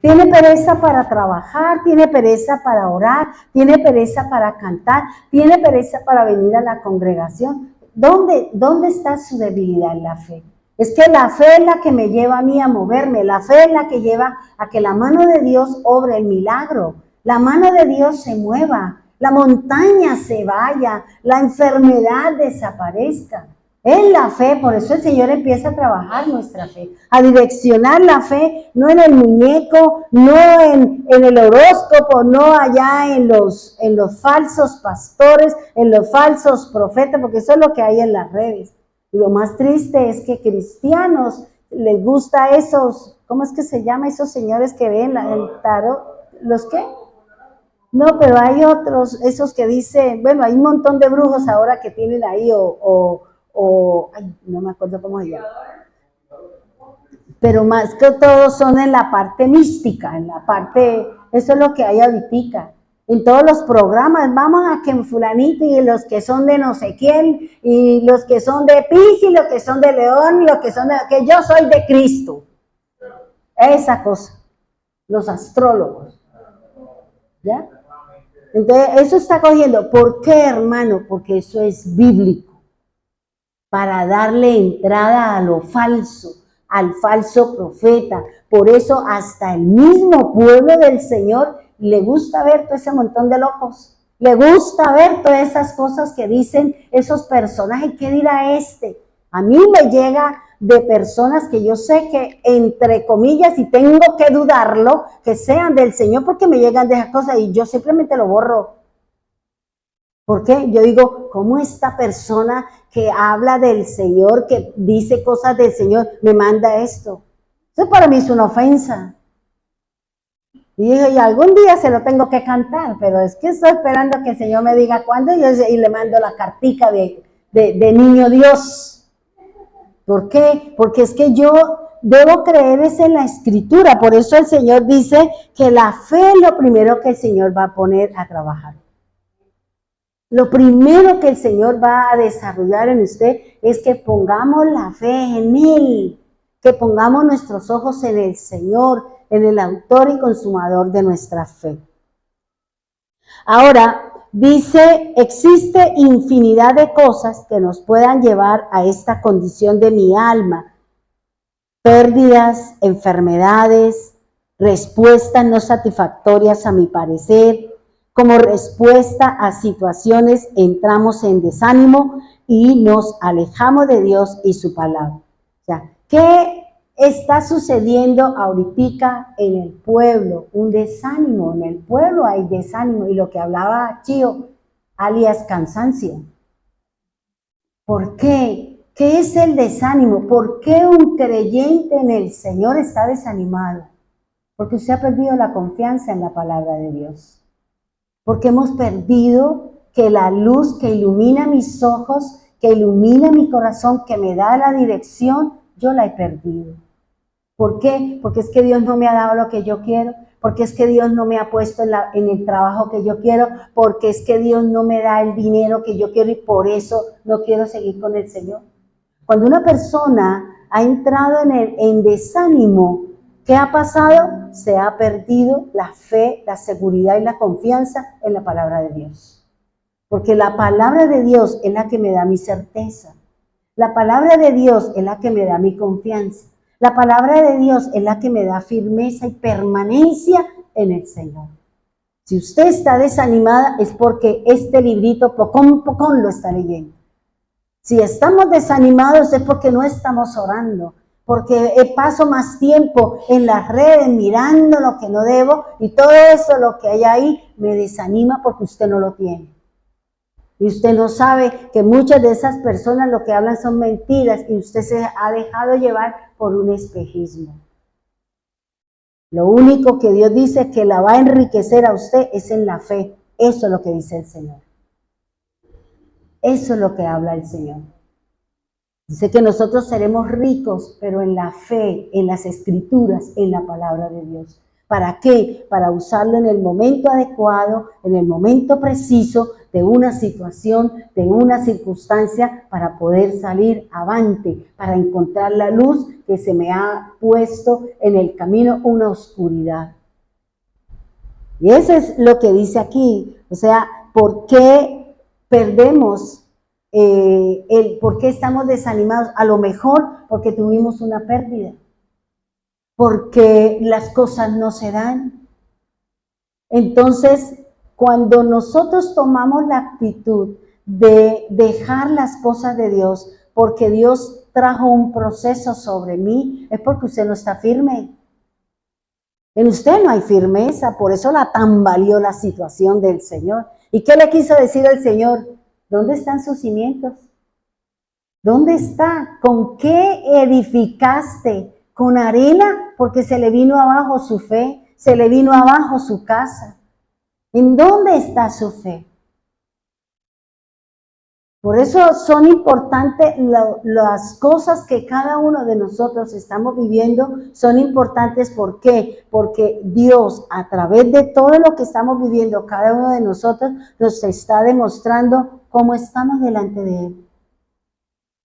¿Tiene pereza para trabajar? ¿Tiene pereza para orar? ¿Tiene pereza para cantar? ¿Tiene pereza para venir a la congregación? ¿Dónde está su debilidad en la fe? Es que la fe es la que me lleva a mí a moverme. La fe es la que lleva a que la mano de Dios obre el milagro. La mano de Dios se mueva. La montaña se vaya, la enfermedad desaparezca. Es la fe, por eso el Señor empieza a trabajar nuestra fe, a direccionar la fe, no en el muñeco, no en el horóscopo, no allá en los falsos pastores, en los falsos profetas, porque eso es lo que hay en las redes. Y lo más triste es que cristianos les gusta esos, ¿cómo es que se llama? Esos señores que ven el tarot, ¿los qué? No, pero hay otros, esos que dicen, bueno, hay un montón de brujos ahora que tienen ahí ay, no me acuerdo cómo se llama. pero más que todo son en la parte mística, en la parte, eso es lo que hay ahorita. En todos los programas, vamos a que en fulanito y los que son de no sé quién, y los que son de Piscis, los que son de León, y los que son de, que yo soy de Cristo. Esa cosa, los astrólogos. ¿Ya? Entonces, eso está cogiendo. ¿Por qué, hermano? Porque eso es bíblico. Para darle entrada a lo falso, al falso profeta. Por eso hasta el mismo pueblo del Señor le gusta ver todo ese montón de locos. Le gusta ver todas esas cosas que dicen esos personajes. ¿Qué dirá este? A mí me llega de personas que yo sé que, entre comillas, y tengo que dudarlo, que sean del Señor, porque me llegan de esas cosas y yo simplemente lo borro. ¿Por qué? Yo digo, ¿cómo esta persona que habla del Señor, que dice cosas del Señor, me manda esto? Eso para mí es una ofensa. Y dije, y algún día se lo tengo que cantar, pero es que estoy esperando que el Señor me diga cuándo y le mando la cartica de niño Dios. ¿Por qué? Porque es que yo debo creer es en la Escritura. Por eso el Señor dice que la fe es lo primero que el Señor va a poner a trabajar. Lo primero que el Señor va a desarrollar en usted es que pongamos la fe en Él, que pongamos nuestros ojos en el Señor, en el autor y consumador de nuestra fe. Ahora, dice, existe infinidad de cosas que nos puedan llevar a esta condición de mi alma. Pérdidas, enfermedades, respuestas no satisfactorias a mi parecer. Como respuesta a situaciones entramos en desánimo y nos alejamos de Dios y su palabra. O sea, ¿qué está sucediendo ahorita en el pueblo? Un desánimo, en el pueblo hay desánimo, y lo que hablaba Chío, alias cansancio. ¿Por qué? ¿Qué es el desánimo? ¿Por qué un creyente en el Señor está desanimado? Porque usted ha perdido la confianza en la palabra de Dios. Porque hemos perdido que la luz que ilumina mis ojos, que ilumina mi corazón, que me da la dirección, yo la he perdido. ¿Por qué? Porque es que Dios no me ha dado lo que yo quiero, porque es que Dios no me ha puesto en el trabajo que yo quiero, porque es que Dios no me da el dinero que yo quiero y por eso no quiero seguir con el Señor. Cuando una persona ha entrado en desánimo, ¿qué ha pasado? Se ha perdido la fe, la seguridad y la confianza en la palabra de Dios. Porque la palabra de Dios es la que me da mi certeza. La palabra de Dios es la que me da mi confianza. La palabra de Dios es la que me da firmeza y permanencia en el Señor. Si usted está desanimada es porque este librito pocón lo está leyendo. Si estamos desanimados es porque no estamos orando, porque paso más tiempo en las redes mirando lo que no debo y todo eso, lo que hay ahí, me desanima porque usted no lo tiene. Y usted no sabe que muchas de esas personas lo que hablan son mentiras y usted se ha dejado llevar por un espejismo. Lo único que Dios dice que la va a enriquecer a usted es en la fe. Eso es lo que dice el Señor. Eso es lo que habla el Señor. Dice que nosotros seremos ricos, pero en la fe, en las escrituras, en la palabra de Dios. ¿Para qué? Para usarlo en el momento adecuado, en el momento preciso de una situación, de una circunstancia, para poder salir avante, para encontrar la luz que se me ha puesto en el camino, una oscuridad. Y eso es lo que dice aquí. O sea, ¿por qué perdemos? ¿Por qué estamos desanimados? A lo mejor porque tuvimos una pérdida, porque las cosas no se dan. Entonces, cuando nosotros tomamos la actitud de dejar las cosas de Dios, porque Dios trajo un proceso sobre mí, es porque usted no está firme. En usted no hay firmeza, por eso la tambaleó la situación del Señor. ¿Y qué le quiso decir el Señor? ¿Dónde están sus cimientos? ¿Dónde está? ¿Con qué edificaste? ¿Con arena? Porque se le vino abajo su fe, se le vino abajo su casa. ¿En dónde está su fe? Por eso son importantes las cosas que cada uno de nosotros estamos viviendo, son importantes. ¿Por qué? Porque Dios, a través de todo lo que estamos viviendo, cada uno de nosotros nos está demostrando cómo estamos delante de Él.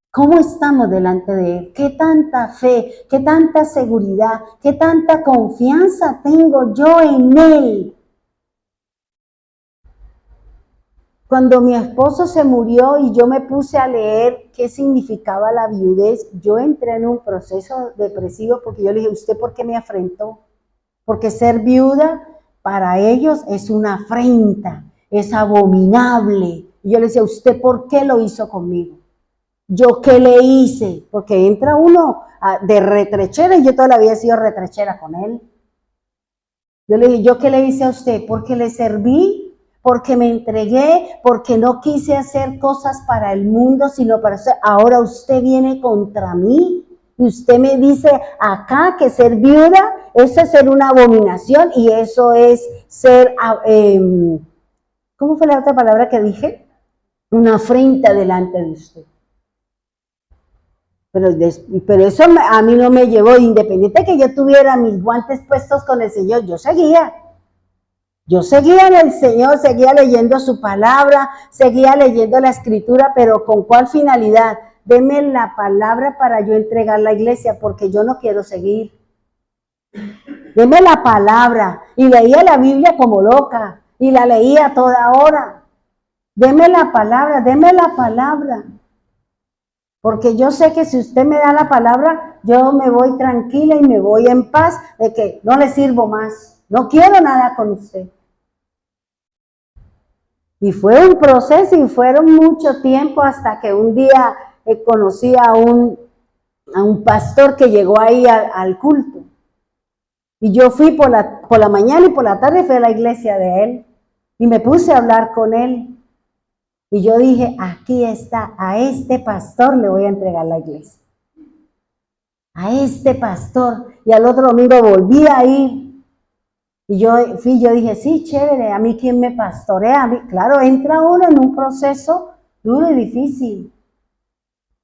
¿Cómo estamos delante de Él? ¿Qué tanta fe, qué tanta seguridad, qué tanta confianza tengo yo en Él? Cuando mi esposo se murió y yo me puse a leer qué significaba la viudez, yo entré en un proceso depresivo porque yo le dije, ¿usted por qué me afrentó? Porque ser viuda para ellos es una afrenta, es abominable. Y yo le decía, ¿usted por qué lo hizo conmigo? ¿Yo qué le hice? Porque entra uno de retrechera y yo toda la vida he sido retrechera con él. Yo le dije, ¿yo qué le hice a usted? Porque le serví, porque me entregué, porque no quise hacer cosas para el mundo, sino para usted. Ahora usted viene contra mí y usted me dice acá que ser viuda, eso es ser una abominación y eso es ser, ¿cómo fue la otra palabra que dije? Una afrenta delante de usted. Pero eso a mí no me llevó, independiente de que yo tuviera mis guantes puestos con el Señor, yo seguía en el Señor, seguía leyendo su palabra, seguía leyendo la escritura, pero ¿con cuál finalidad? Deme la palabra para yo entregar la iglesia, porque yo no quiero seguir. Deme la palabra, y leía la Biblia como loca, y la leía a toda hora. Deme la palabra, porque yo sé que si usted me da la palabra, yo me voy tranquila y me voy en paz de que no le sirvo más, no quiero nada con usted. Y fue un proceso y fueron mucho tiempo hasta que un día conocí a un pastor que llegó ahí al culto. Y yo fui por la mañana y por la tarde fui a la iglesia de él y me puse a hablar con él. Y yo dije, aquí está, a este pastor le voy a entregar la iglesia. A este pastor. Y al otro domingo volví a ir. Y yo dije, sí, chévere, a mí quién me pastorea. A mí, claro, entra uno en un proceso duro y difícil.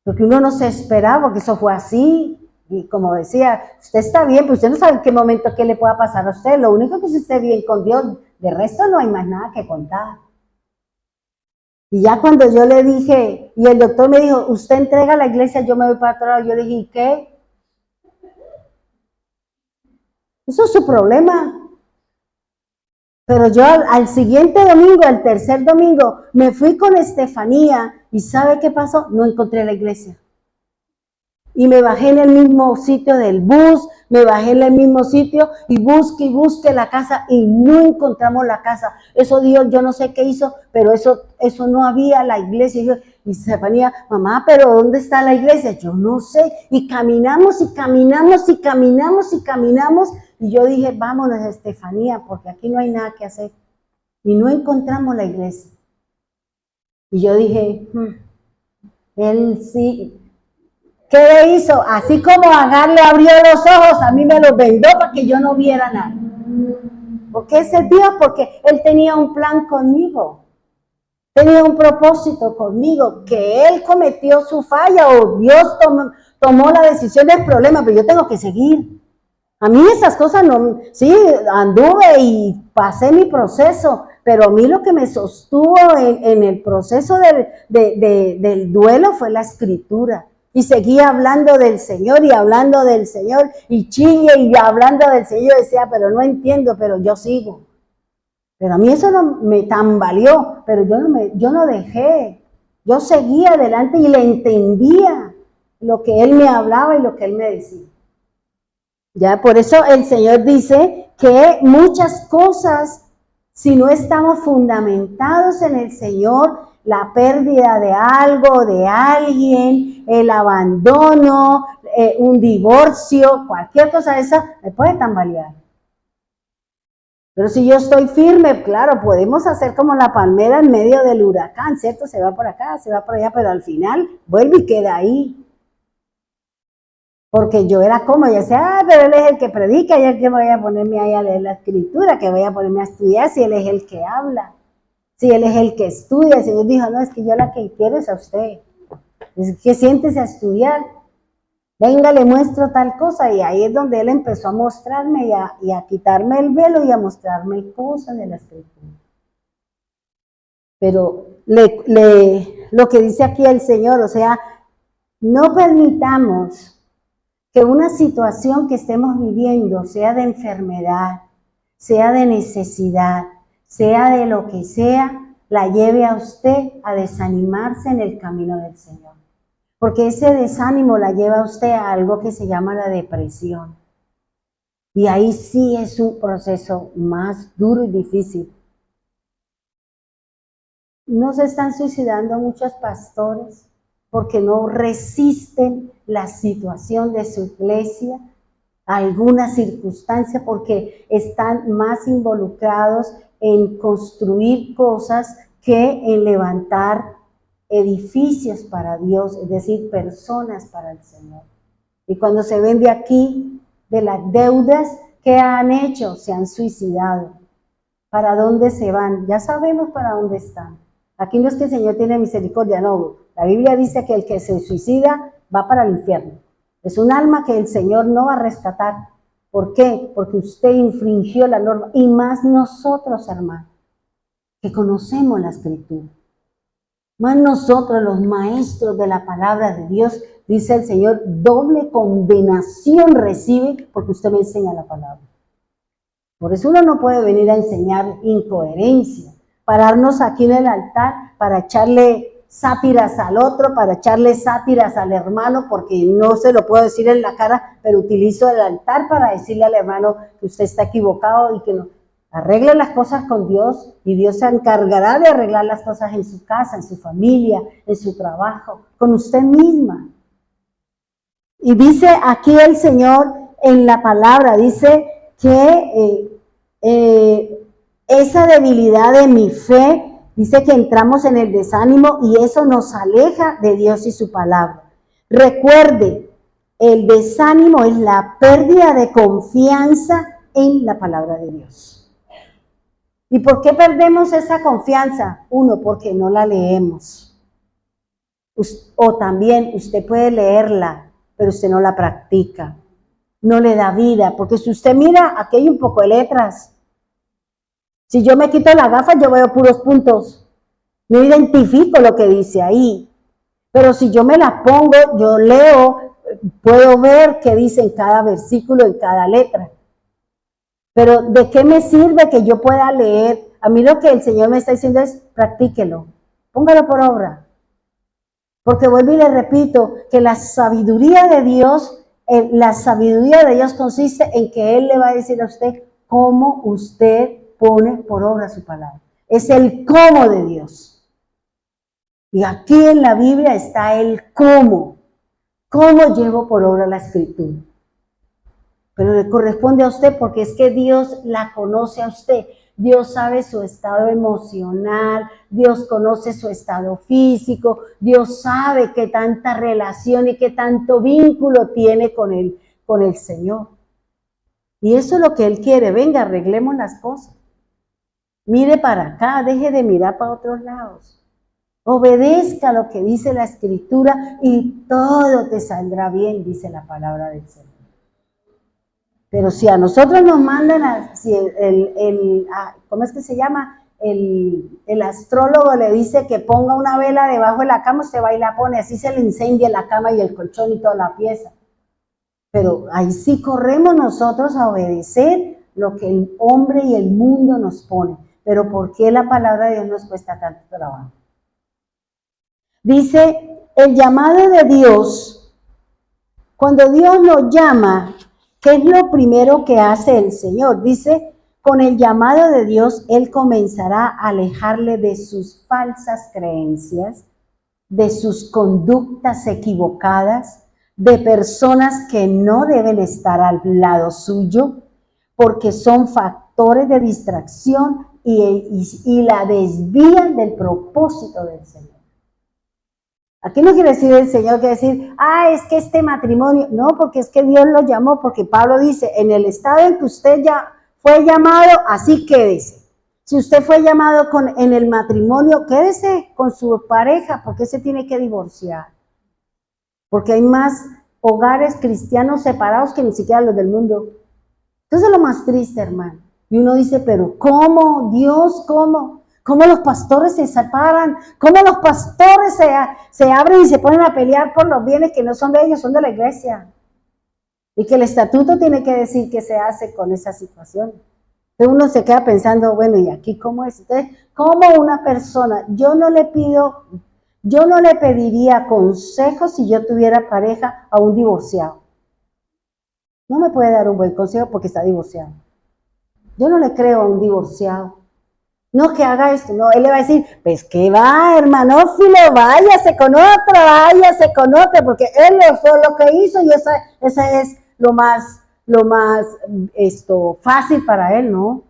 Porque uno no se esperaba, porque eso fue así. Y como decía, usted está bien, pero usted no sabe en qué momento qué le pueda pasar a usted. Lo único que es que esté bien con Dios, de resto no hay más nada que contar. Y ya cuando yo le dije, y el doctor me dijo, usted entrega la iglesia, yo me voy para otro lado. Yo le dije, ¿y qué? Eso es su problema. Pero yo al siguiente domingo, al tercer domingo, me fui con Estefanía y ¿sabe qué pasó? No encontré la iglesia. Y me bajé en el mismo sitio del bus, me bajé en el mismo sitio y busqué la casa y no encontramos la casa. Eso Dios, yo no sé qué hizo, pero eso no había la iglesia. Y Estefanía, mamá, pero ¿dónde está la iglesia? Yo no sé. Y caminamos y caminamos y caminamos y caminamos. Y yo dije, vámonos, Estefanía, porque aquí no hay nada que hacer. Y no encontramos la iglesia. Y yo dije, él sí. ¿Qué le hizo? Así como Agar le abrió los ojos, a mí me los vendó para que yo no viera nada. ¿Por qué ese Dios? Porque Él tenía un plan conmigo. Tenía un propósito conmigo, que Él cometió su falla o Dios tomó la decisión del problema, pero yo tengo que seguir. A mí esas cosas no, sí, anduve y pasé mi proceso, pero a mí lo que me sostuvo en el proceso del duelo fue la escritura. Y seguía hablando del Señor y hablando del Señor y chille y hablando del Señor. Yo decía, pero no entiendo, pero yo sigo. Pero a mí eso no me tambaleó, pero yo no dejé. Yo seguía adelante y le entendía lo que Él me hablaba y lo que Él me decía. Ya, por eso el Señor dice que muchas cosas, si no estamos fundamentados en el Señor, la pérdida de algo, de alguien, el abandono, un divorcio, cualquier cosa de esa, me puede tambalear. Pero si yo estoy firme, claro, podemos hacer como la palmera en medio del huracán, ¿cierto? Se va por acá, se va por allá, pero al final vuelve y queda ahí. Porque yo era como, yo decía, pero él es el que predica, yo que voy a ponerme ahí a leer la escritura, que voy a ponerme a estudiar si él es el que habla. Si Él es el que estudia, el Señor dijo, no, es que yo la que quiero es a usted. Es que siéntese a estudiar. Venga, le muestro tal cosa. Y ahí es donde Él empezó a mostrarme y a quitarme el velo y a mostrarme cosas de la Escritura. Pero lo que dice aquí el Señor, o sea, no permitamos que una situación que estemos viviendo, sea de enfermedad, sea de necesidad, sea de lo que sea, la lleve a usted a desanimarse en el camino del Señor. Porque ese desánimo la lleva a usted a algo que se llama la depresión. Y ahí sí es un proceso más duro y difícil. No se están suicidando muchos pastores porque no resisten la situación de su iglesia, alguna circunstancia, porque están más involucrados en construir cosas que en levantar edificios para Dios, es decir, personas para el Señor. Y cuando se ven de aquí, de las deudas, ¿qué han hecho? Se han suicidado. ¿Para dónde se van? Ya sabemos para dónde están. Aquí no es que el Señor tiene misericordia, no. La Biblia dice que el que se suicida va para el infierno. Es un alma que el Señor no va a rescatar. ¿Por qué? Porque usted infringió la norma. Y más nosotros, hermano, que conocemos la Escritura. Más nosotros, los maestros de la palabra de Dios, dice el Señor, doble condenación recibe porque usted me enseña la palabra. Por eso uno no puede venir a enseñar incoherencia, pararnos aquí en el altar para echarle sátiras al otro, para echarle sátiras al hermano, porque no se lo puedo decir en la cara, pero utilizo el altar para decirle al hermano que usted está equivocado y que no. Arregle las cosas con Dios y Dios se encargará de arreglar las cosas en su casa, en su familia, en su trabajo, con usted misma. Y dice aquí el Señor en la palabra, dice que esa debilidad de mi fe, dice que entramos en el desánimo y eso nos aleja de Dios y su palabra. Recuerde, el desánimo es la pérdida de confianza en la palabra de Dios. ¿Y por qué perdemos esa confianza? Uno, porque no la leemos. O también usted puede leerla, pero usted no la practica. No le da vida, porque si usted mira, aquí hay un poco de letras. Si yo me quito la gafa, yo veo puros puntos. No identifico lo que dice ahí. Pero si yo me la pongo, yo leo, puedo ver qué dice en cada versículo, en cada letra. Pero ¿de qué me sirve que yo pueda leer? A mí lo que el Señor me está diciendo es, practíquelo, póngalo por obra. Porque vuelvo y le repito, que la sabiduría de Dios consiste en que Él le va a decir a usted cómo usted pone por obra su palabra. Es el cómo de Dios. Y aquí en la Biblia está el cómo. ¿Cómo llevo por obra la Escritura? Pero le corresponde a usted porque es que Dios la conoce a usted. Dios sabe su estado emocional, Dios conoce su estado físico, Dios sabe qué tanta relación y qué tanto vínculo tiene con el Señor. Y eso es lo que Él quiere. Venga, arreglemos las cosas. Mire para acá, deje de mirar para otros lados. Obedezca lo que dice la Escritura y todo te saldrá bien, dice la palabra del Señor. Pero si a nosotros nos mandan, si ¿cómo es que se llama? El astrólogo le dice que ponga una vela debajo de la cama, usted va y la pone, así se le incendia la cama y el colchón y toda la pieza. Pero ahí sí corremos nosotros a obedecer lo que el hombre y el mundo nos pone. Pero ¿por qué la palabra de Dios nos cuesta tanto trabajo? Dice, el llamado de Dios, cuando Dios nos llama, ¿qué es lo primero que hace el Señor? Dice, con el llamado de Dios, Él comenzará a alejarle de sus falsas creencias, de sus conductas equivocadas, de personas que no deben estar al lado suyo, porque son factores de distracción y la desvían del propósito del Señor. Aquí no quiere decir el Señor que decir, es que este matrimonio, no, porque es que Dios lo llamó, porque Pablo dice, en el estado en que usted ya fue llamado, así quédese. Si usted fue llamado en el matrimonio, quédese con su pareja, porque se tiene que divorciar. Porque hay más hogares cristianos separados que ni siquiera los del mundo. Entonces es lo más triste, hermano. Y uno dice, pero ¿cómo? Dios, ¿cómo? ¿Cómo los pastores se separan? ¿Cómo los pastores se abren y se ponen a pelear por los bienes que no son de ellos, son de la iglesia? Y que el estatuto tiene que decir qué se hace con esa situación. Entonces uno se queda pensando, bueno, ¿y aquí cómo es? Entonces, ¿cómo una persona? Yo no le pediría consejo si yo tuviera pareja a un divorciado. No me puede dar un buen consejo porque está divorciado. Yo no le creo a un divorciado. No que haga esto, no, él le va a decir, pues que va, hermanófilo, váyase con otra, porque él fue lo que hizo y esa es lo más fácil para él, ¿no?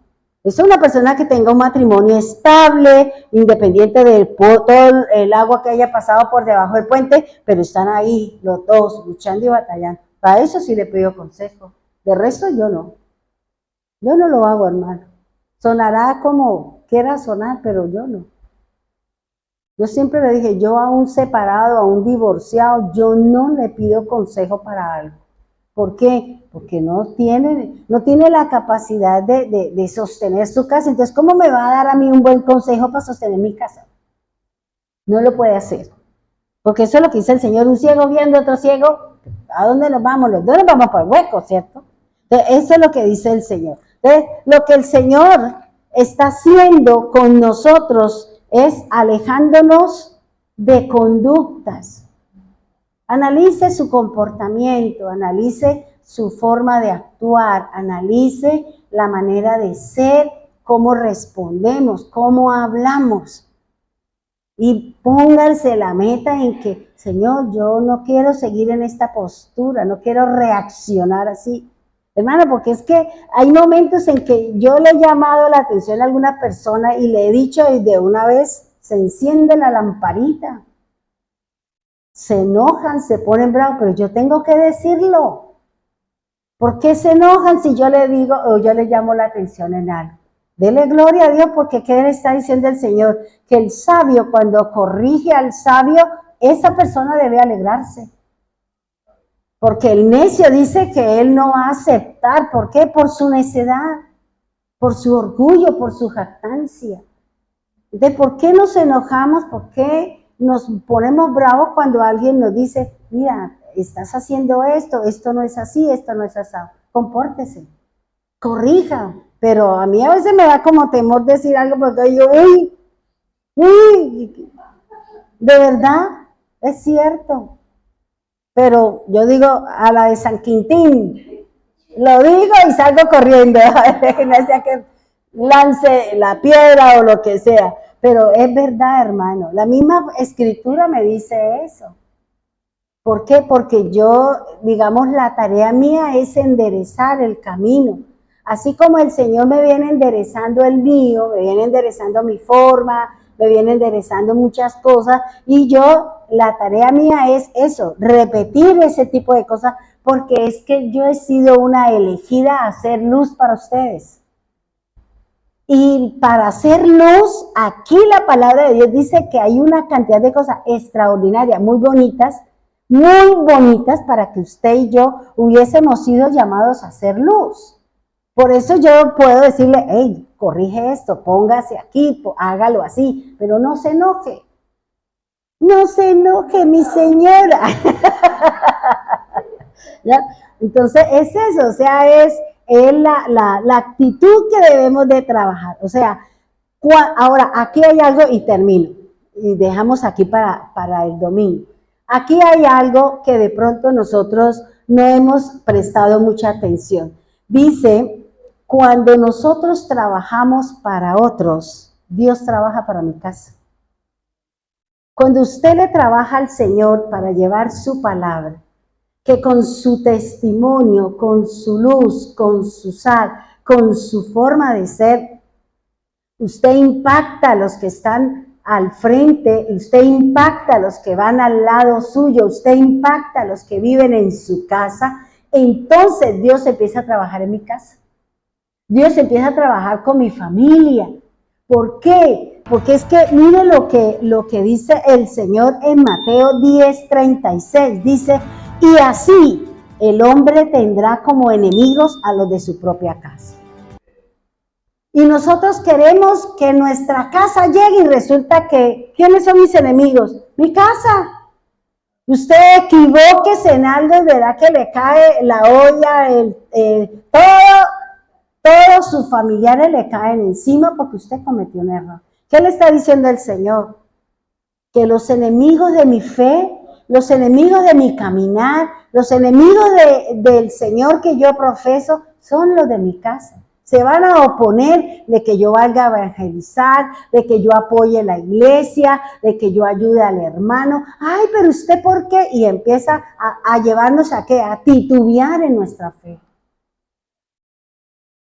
Es una persona que tenga un matrimonio estable, independiente de todo el agua que haya pasado por debajo del puente, pero están ahí los dos luchando y batallando. Para eso sí le pido consejo. De resto yo no. Yo no lo hago, hermano. Sonará como quiera sonar, pero yo no. Yo siempre le dije, yo a un separado, a un divorciado, yo no le pido consejo para algo. ¿Por qué? Porque no tiene la capacidad de sostener su casa. Entonces, ¿cómo me va a dar a mí un buen consejo para sostener mi casa? No lo puede hacer. Porque eso es lo que dice el Señor, un ciego viendo otro ciego, ¿a dónde nos vamos? Los dos nos vamos para el hueco, ¿cierto? Entonces, eso es lo que dice el Señor. Entonces, lo que el Señor está haciendo con nosotros es alejándonos de conductas. Analice su comportamiento, analice su forma de actuar, analice la manera de ser, cómo respondemos, cómo hablamos. Y pónganse la meta en que, Señor, yo no quiero seguir en esta postura, no quiero reaccionar así. Hermano, porque es que hay momentos en que yo le he llamado la atención a alguna persona y le he dicho y de una vez se enciende la lamparita. Se enojan, se ponen bravos, pero yo tengo que decirlo. ¿Por qué se enojan si yo le digo o yo le llamo la atención en algo? Dele gloria a Dios porque ¿qué le está diciendo el Señor? Que el sabio cuando corrige al sabio, esa persona debe alegrarse. Porque el necio dice que él no va a aceptar. ¿Por qué? Por su necedad, por su orgullo, por su jactancia. ¿De por qué nos enojamos? ¿Por qué nos ponemos bravos cuando alguien nos dice, mira, estás haciendo esto no es así, esto no es así? Compórtese, corrija. Pero a mí a veces me da como temor decir algo porque yo, de verdad, es cierto. Pero yo digo a la de San Quintín, lo digo y salgo corriendo, no sea que lance la piedra o lo que sea. Pero es verdad, hermano, la misma escritura me dice eso. ¿Por qué? Porque yo, digamos, la tarea mía es enderezar el camino. Así como el Señor me viene enderezando el mío, me viene enderezando mi forma, me viene enderezando muchas cosas, y yo, la tarea mía es eso, repetir ese tipo de cosas, porque es que yo he sido una elegida a hacer luz para ustedes. Y para hacer luz, aquí la palabra de Dios dice que hay una cantidad de cosas extraordinarias, muy bonitas para que usted y yo hubiésemos sido llamados a hacer luz. Por eso yo puedo decirle, hey, corrige esto, póngase aquí, hágalo así, pero no se enoje. No se enoje, mi señora. ¿Ya? Entonces es eso, o sea, es la actitud que debemos de trabajar. O sea, ahora aquí hay algo y termino, y dejamos aquí para el domingo. Aquí hay algo que de pronto nosotros no hemos prestado mucha atención. Dice, cuando nosotros trabajamos para otros, Dios trabaja para mi casa. Cuando usted le trabaja al Señor para llevar su palabra, que con su testimonio, con su luz, con su sal, con su forma de ser, usted impacta a los que están al frente, usted impacta a los que van al lado suyo, usted impacta a los que viven en su casa, entonces Dios empieza a trabajar en mi casa. Dios empieza a trabajar con mi familia. ¿Por qué? Porque es que mire lo que dice el Señor en Mateo 10:36. Dice, y así el hombre tendrá como enemigos a los de su propia casa. Y nosotros queremos que nuestra casa llegue y resulta que, ¿quiénes son mis enemigos? Mi casa. Usted equivóquese en algo y verá que le cae la olla, todos sus familiares le caen encima porque usted cometió un error. ¿Qué le está diciendo el Señor? Que los enemigos de mi fe, los enemigos de mi caminar, los enemigos del Señor que yo profeso, son los de mi casa. Se van a oponer de que yo vaya a evangelizar, de que yo apoye la iglesia, de que yo ayude al hermano. Ay, pero usted, ¿por qué? Y empieza a llevarnos a qué? A titubear en nuestra fe.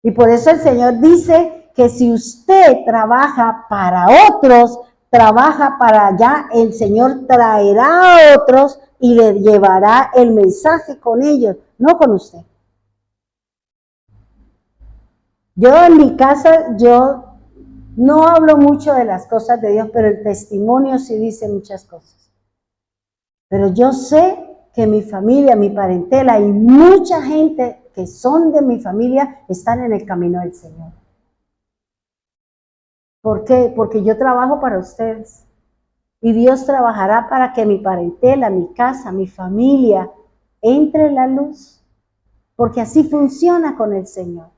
Y por eso el Señor dice que si usted trabaja para otros, trabaja para allá, el Señor traerá a otros y le llevará el mensaje con ellos, no con usted. Yo en mi casa, yo no hablo mucho de las cosas de Dios, pero el testimonio sí dice muchas cosas. Pero yo sé que mi familia, mi parentela y mucha gente que son de mi familia están en el camino del Señor. ¿Por qué? Porque yo trabajo para ustedes. Y Dios trabajará para que mi parentela, mi casa, mi familia entre en la luz. Porque así funciona con el Señor.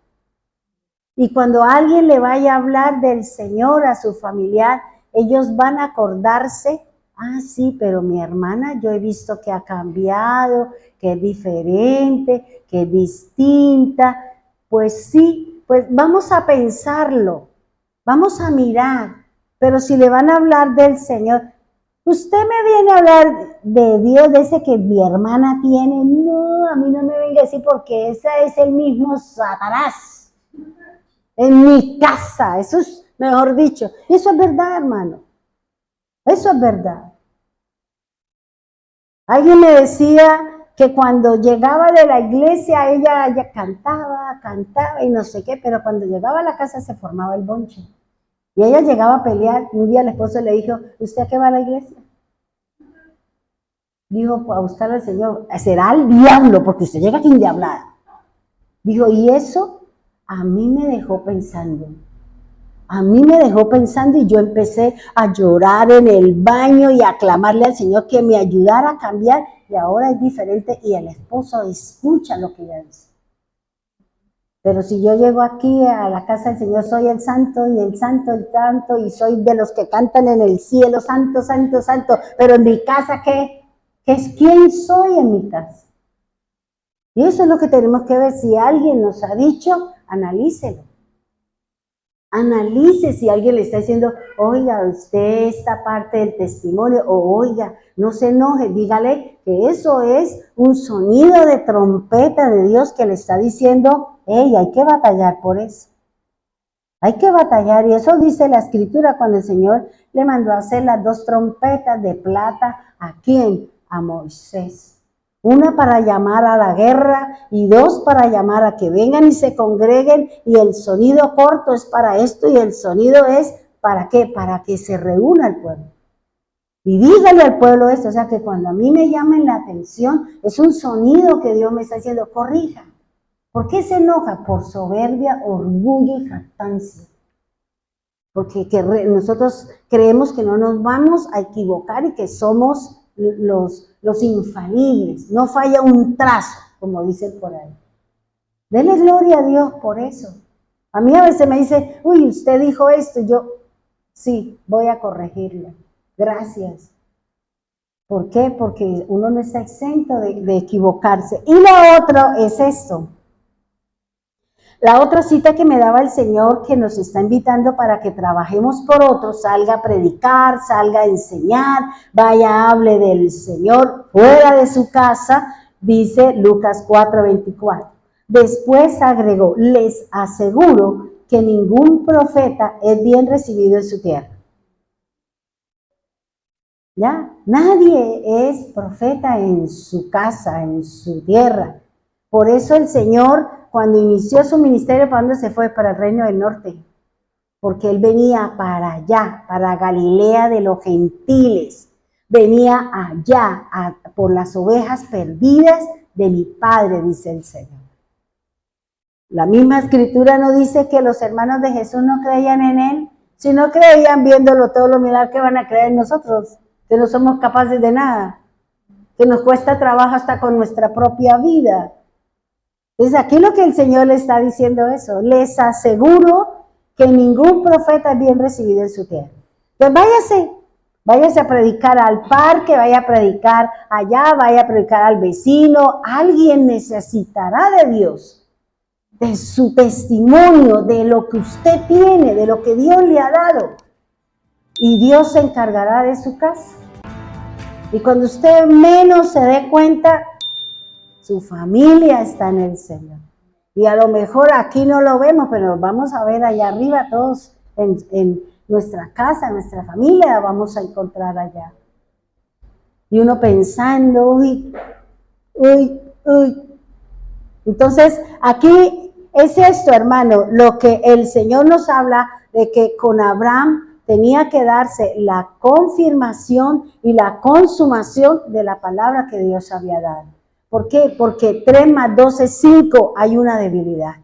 Y cuando alguien le vaya a hablar del Señor a su familiar, ellos van a acordarse, ah, sí, pero mi hermana yo he visto que ha cambiado, que es diferente, que es distinta. Pues sí, pues vamos a pensarlo, vamos a mirar. Pero si le van a hablar del Señor, usted me viene a hablar de Dios, de ese que mi hermana tiene. No, a mí no me venga a decir porque ese es el mismo Satanás. En mi casa, eso es, mejor dicho, eso es verdad, hermano. Eso es verdad. Alguien me decía que cuando llegaba de la iglesia, ella cantaba y no sé qué, pero cuando llegaba a la casa se formaba el bonche. Y ella llegaba a pelear, y un día el esposo le dijo, ¿usted a qué va a la iglesia? Dijo, a buscar al Señor. Será el diablo, porque usted llega aquí endiablada. Dijo, y eso a mí me dejó pensando. A mí me dejó pensando y yo empecé a llorar en el baño y a clamarle al Señor que me ayudara a cambiar y ahora es diferente y el esposo escucha lo que ella dice. Pero si yo llego aquí a la casa del Señor, soy el santo y el santo, y soy de los que cantan en el cielo, santo, santo, santo, pero en mi casa, ¿qué? ¿Qué es quién soy en mi casa? Y eso es lo que tenemos que ver. Si alguien nos ha dicho, analícelo. Analice si alguien le está diciendo, oiga, usted esta parte del testimonio, o oiga, no se enoje, dígale que eso es un sonido de trompeta de Dios que le está diciendo, hey, hay que batallar por eso. Hay que batallar, y eso dice la Escritura cuando el Señor le mandó a hacer las 2 trompetas de plata. ¿A quién? A Moisés. Una para llamar a la guerra y 2 para llamar a que vengan y se congreguen, y el sonido corto es para esto y el sonido es ¿para qué? Para que se reúna el pueblo. Y dígale al pueblo esto, o sea que cuando a mí me llamen la atención es un sonido que Dios me está diciendo, corrija. ¿Por qué se enoja? Por soberbia, orgullo y jactancia. Porque nosotros creemos que no nos vamos a equivocar y que somos los infalibles, no falla un trazo, como dicen por ahí. Dele gloria a Dios por eso. A mí a veces me dice, uy, usted dijo esto, yo, sí, voy a corregirlo. Gracias. ¿Por qué? Porque uno no está exento de equivocarse. Y lo otro es esto. La otra cita que me daba el Señor, que nos está invitando para que trabajemos por otros, salga a predicar, salga a enseñar, vaya, hable del Señor fuera de su casa, dice Lucas 4:24. Después agregó, les aseguro que ningún profeta es bien recibido en su tierra. ¿Ya? Nadie es profeta en su casa, en su tierra. Por eso el Señor, cuando inició su ministerio, ¿para dónde se fue? Para el reino del norte. porque él venía para allá, para Galilea de los gentiles. Venía allá por las ovejas perdidas de mi Padre, dice el Señor. La misma escritura no dice que los hermanos de Jesús no creían en él. Si no creían viéndolo todos los milagros, que van a creer en nosotros, que no somos capaces de nada, que nos cuesta trabajo hasta con nuestra propia vida. Entonces aquí lo que el Señor le está diciendo eso, les aseguro que ningún profeta es bien recibido en su tierra. Entonces váyase a predicar al parque, vaya a predicar allá, vaya a predicar al vecino. Alguien necesitará de Dios, de su testimonio, de lo que usted tiene, de lo que Dios le ha dado. Y Dios se encargará de su casa. Y cuando usted menos se dé cuenta, su familia está en el Señor. Y a lo mejor aquí no lo vemos, pero nos vamos a ver allá arriba todos en nuestra casa, nuestra familia, la vamos a encontrar allá. Y uno pensando, uy. Entonces, aquí es esto, hermano, lo que el Señor nos habla de que con Abraham tenía que darse la confirmación y la consumación de la palabra que Dios había dado. ¿Por qué? Porque 3 más 2 es 5, hay una debilidad.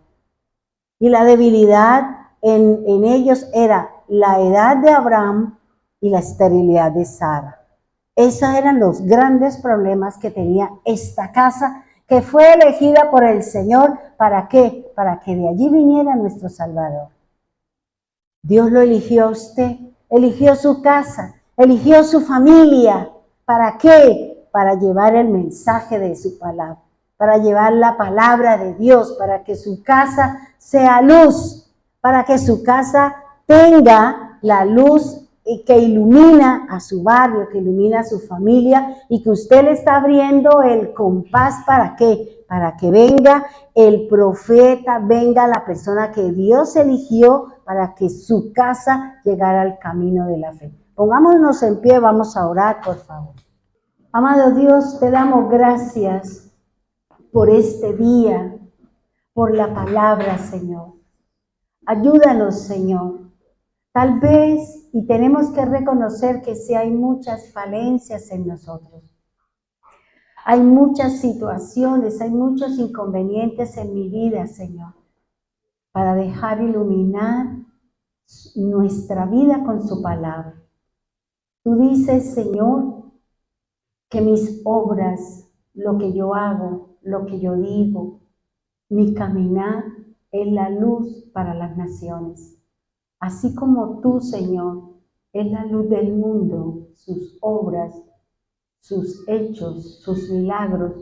Y la debilidad en ellos era la edad de Abraham y la esterilidad de Sara. Esos eran los grandes problemas que tenía esta casa, que fue elegida por el Señor. ¿Para qué? Para que de allí viniera nuestro Salvador. Dios lo eligió a usted, eligió su casa, eligió su familia. ¿Para qué? Para llevar el mensaje de su palabra, para llevar la palabra de Dios, para que su casa sea luz, para que su casa tenga la luz y que ilumina a su barrio, que ilumina a su familia, y que usted le está abriendo el compás. ¿Para qué? Para que venga el profeta, venga la persona que Dios eligió para que su casa llegara al camino de la fe. Pongámonos en pie, vamos a orar, por favor. Amado Dios, te damos gracias por este día, por la palabra, Señor. Ayúdanos, Señor. Tal vez, y tenemos que reconocer que sí hay muchas falencias en nosotros. Hay muchas situaciones, hay muchos inconvenientes en mi vida, Señor, para dejar iluminar nuestra vida con su palabra. Tú dices, Señor, que mis obras, lo que yo hago, lo que yo digo, mi caminar es la luz para las naciones. Así como tú, Señor, es la luz del mundo, sus obras, sus hechos, sus milagros,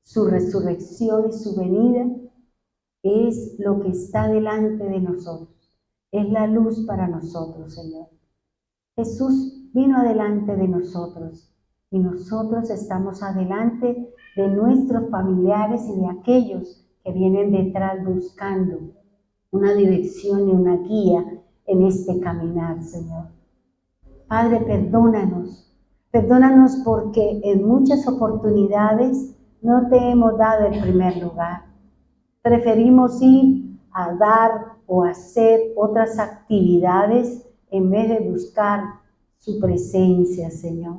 su resurrección y su venida, es lo que está delante de nosotros. Es la luz para nosotros, Señor. Jesús vino adelante de nosotros y nosotros estamos adelante de nuestros familiares y de aquellos que vienen detrás buscando una dirección y una guía en este caminar, Señor. Padre, perdónanos. Perdónanos porque en muchas oportunidades no te hemos dado el primer lugar. Preferimos ir a dar o hacer otras actividades en vez de buscar su presencia, Señor.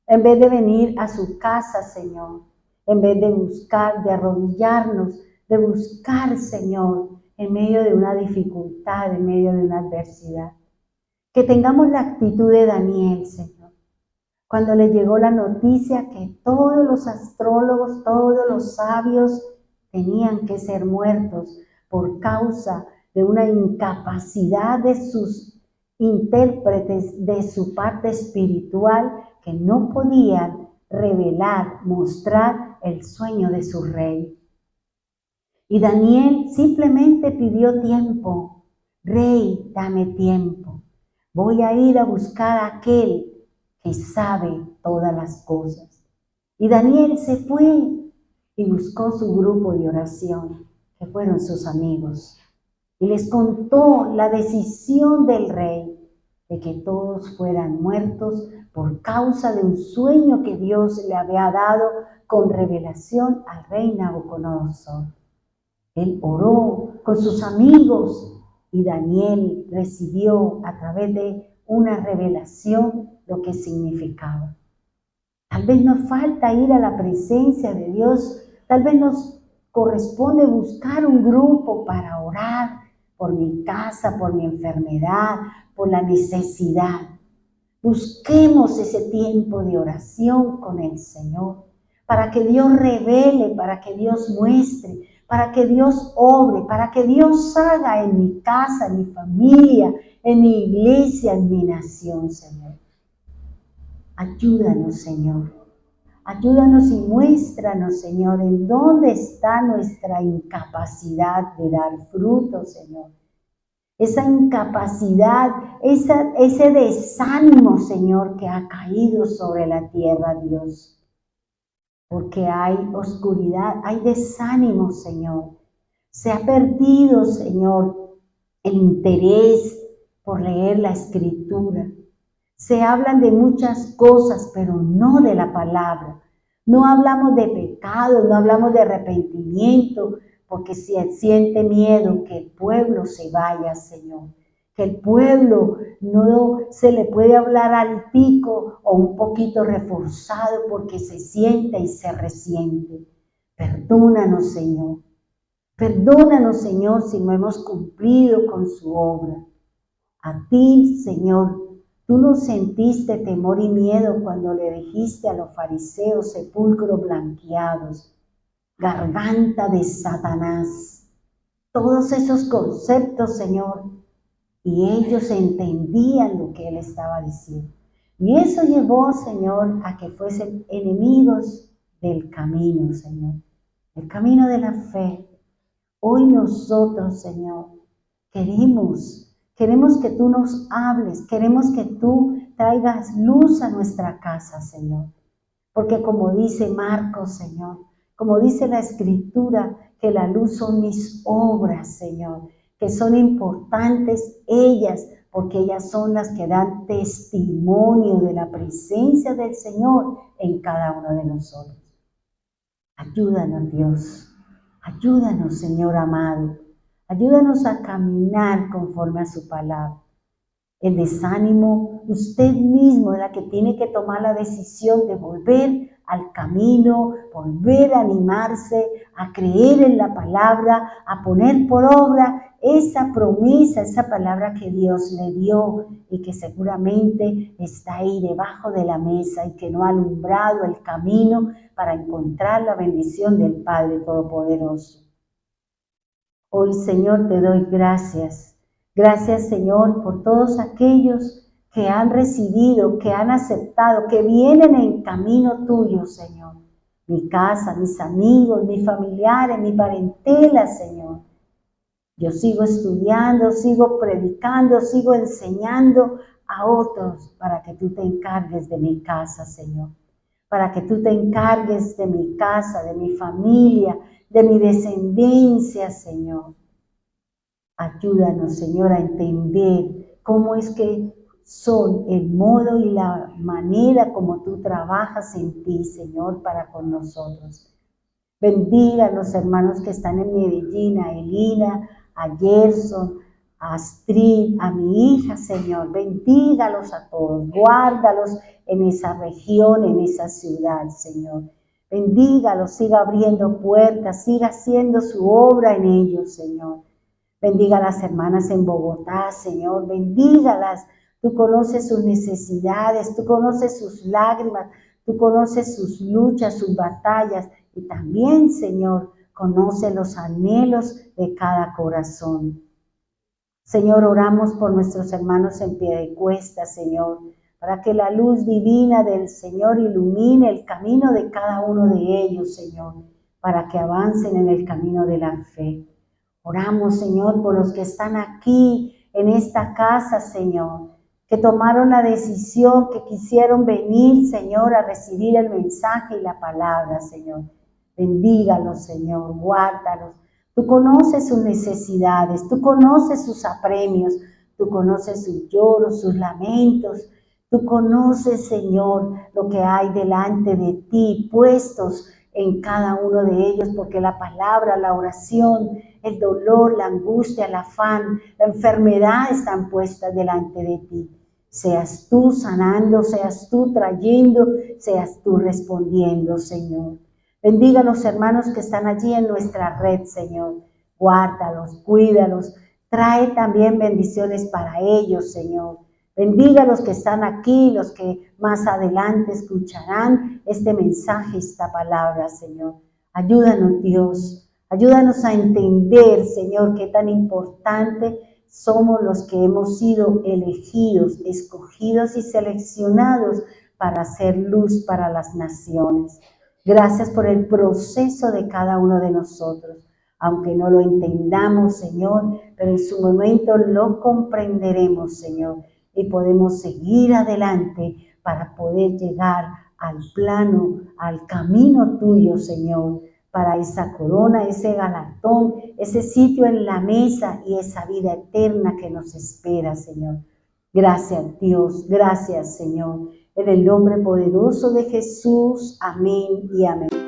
En vez de venir a su casa, Señor. En vez de buscar, de arrodillarnos, de buscar, Señor, en medio de una dificultad, en medio de una adversidad. Que tengamos la actitud de Daniel, Señor. Cuando le llegó la noticia que todos los astrólogos, todos los sabios tenían que ser muertos por causa de una incapacidad de sus intérpretes, de su parte espiritual, que no podían revelar, mostrar el sueño de su rey. Y Daniel simplemente pidió tiempo. Rey, dame tiempo. Voy a ir a buscar a aquel que sabe todas las cosas. Y Daniel se fue y buscó su grupo de oración, que fueron sus amigos. Y les contó la decisión del rey de que todos fueran muertos por causa de un sueño que Dios le había dado con revelación al rey Nabucodonosor. Él oró con sus amigos y Daniel recibió a través de una revelación lo que significaba. Tal vez nos falta ir a la presencia de Dios, tal vez nos corresponde buscar un grupo para orar por mi casa, por mi enfermedad, por la necesidad. Busquemos ese tiempo de oración con el Señor, para que Dios revele, para que Dios muestre, para que Dios obre, para que Dios haga en mi casa, en mi familia, en mi iglesia, en mi nación, Señor. Ayúdanos, Señor. Ayúdanos y muéstranos, Señor, en dónde está nuestra incapacidad de dar fruto, Señor. Esa incapacidad, ese desánimo, Señor, que ha caído sobre la tierra, Dios. Porque hay oscuridad, hay desánimo, Señor. Se ha perdido, Señor, el interés por leer la Escritura. Se hablan de muchas cosas, pero no de la palabra. No hablamos de pecado, no hablamos de arrepentimiento, porque se siente miedo que el pueblo se vaya, Señor. Que el pueblo no se le puede hablar al pico o un poquito reforzado porque se siente y se resiente. Perdónanos, Señor. Perdónanos, Señor, si no hemos cumplido con su obra. A ti, Señor, tú no sentiste temor y miedo cuando le dijiste a los fariseos sepulcros blanqueados, garganta de Satanás. Todos esos conceptos, Señor, y ellos entendían lo que Él estaba diciendo. Y eso llevó, Señor, a que fuesen enemigos del camino, Señor, el camino de la fe. Hoy nosotros, Señor, queremos que tú nos hables, queremos que tú traigas luz a nuestra casa, Señor. Porque como dice Marcos, Señor, como dice la Escritura, que la luz son mis obras, Señor, que son importantes ellas, porque ellas son las que dan testimonio de la presencia del Señor en cada uno de nosotros. Ayúdanos, Dios. Ayúdanos, Señor amado. Ayúdanos a caminar conforme a su palabra. El desánimo, usted mismo es la que tiene que tomar la decisión de volver al camino, volver a animarse, a creer en la palabra, a poner por obra esa promesa, esa palabra que Dios le dio y que seguramente está ahí debajo de la mesa y que no ha alumbrado el camino para encontrar la bendición del Padre Todopoderoso. Hoy, Señor, te doy gracias. Gracias, Señor, por todos aquellos que han recibido, que han aceptado, que vienen en camino tuyo, Señor. Mi casa, mis amigos, mis familiares, mi parentela, Señor. Yo sigo estudiando, sigo predicando, sigo enseñando a otros para que tú te encargues de mi casa, Señor. Para que tú te encargues de mi casa, de mi familia, de mi descendencia, Señor. Ayúdanos, Señor, a entender cómo es que son el modo y la manera como tú trabajas en ti, Señor, para con nosotros. Bendiga a los hermanos que están en Medellín, a Elina, a Gerson, a Astrid, a mi hija, Señor. Bendígalos a todos, guárdalos en esa región, en esa ciudad, Señor. Bendígalos, siga abriendo puertas, siga haciendo su obra en ellos, Señor. Bendiga a las hermanas en Bogotá, Señor, bendígalas. Tú conoces sus necesidades, tú conoces sus lágrimas, tú conoces sus luchas, sus batallas y también, Señor, conoce los anhelos de cada corazón. Señor, oramos por nuestros hermanos en Piedecuesta, Señor, para que la luz divina del Señor ilumine el camino de cada uno de ellos, Señor, para que avancen en el camino de la fe. Oramos, Señor, por los que están aquí en esta casa, Señor, que tomaron la decisión, que quisieron venir, Señor, a recibir el mensaje y la palabra, Señor. Bendígalos, Señor, guárdalos. Tú conoces sus necesidades, tú conoces sus apremios, tú conoces sus lloros, sus lamentos. Tú conoces, Señor, lo que hay delante de ti, puestos en cada uno de ellos, porque la palabra, la oración, el dolor, la angustia, el afán, la enfermedad están puestas delante de ti. Seas tú sanando, seas tú trayendo, seas tú respondiendo, Señor. Bendiga a los hermanos que están allí en nuestra red, Señor. Guárdalos, cuídalos. Trae también bendiciones para ellos, Señor. Bendiga a los que están aquí, los que más adelante escucharán este mensaje, esta palabra, Señor. Ayúdanos, Dios. Ayúdanos a entender, Señor, qué tan importante somos los que hemos sido elegidos, escogidos y seleccionados para hacer luz para las naciones. Gracias por el proceso de cada uno de nosotros. Aunque no lo entendamos, Señor, pero en su momento lo comprenderemos, Señor, y podemos seguir adelante para poder llegar al plano, al camino tuyo, Señor, para esa corona, ese galardón, ese sitio en la mesa y esa vida eterna que nos espera, Señor. Gracias, Dios, gracias, Señor. En el nombre poderoso de Jesús, amén y amén.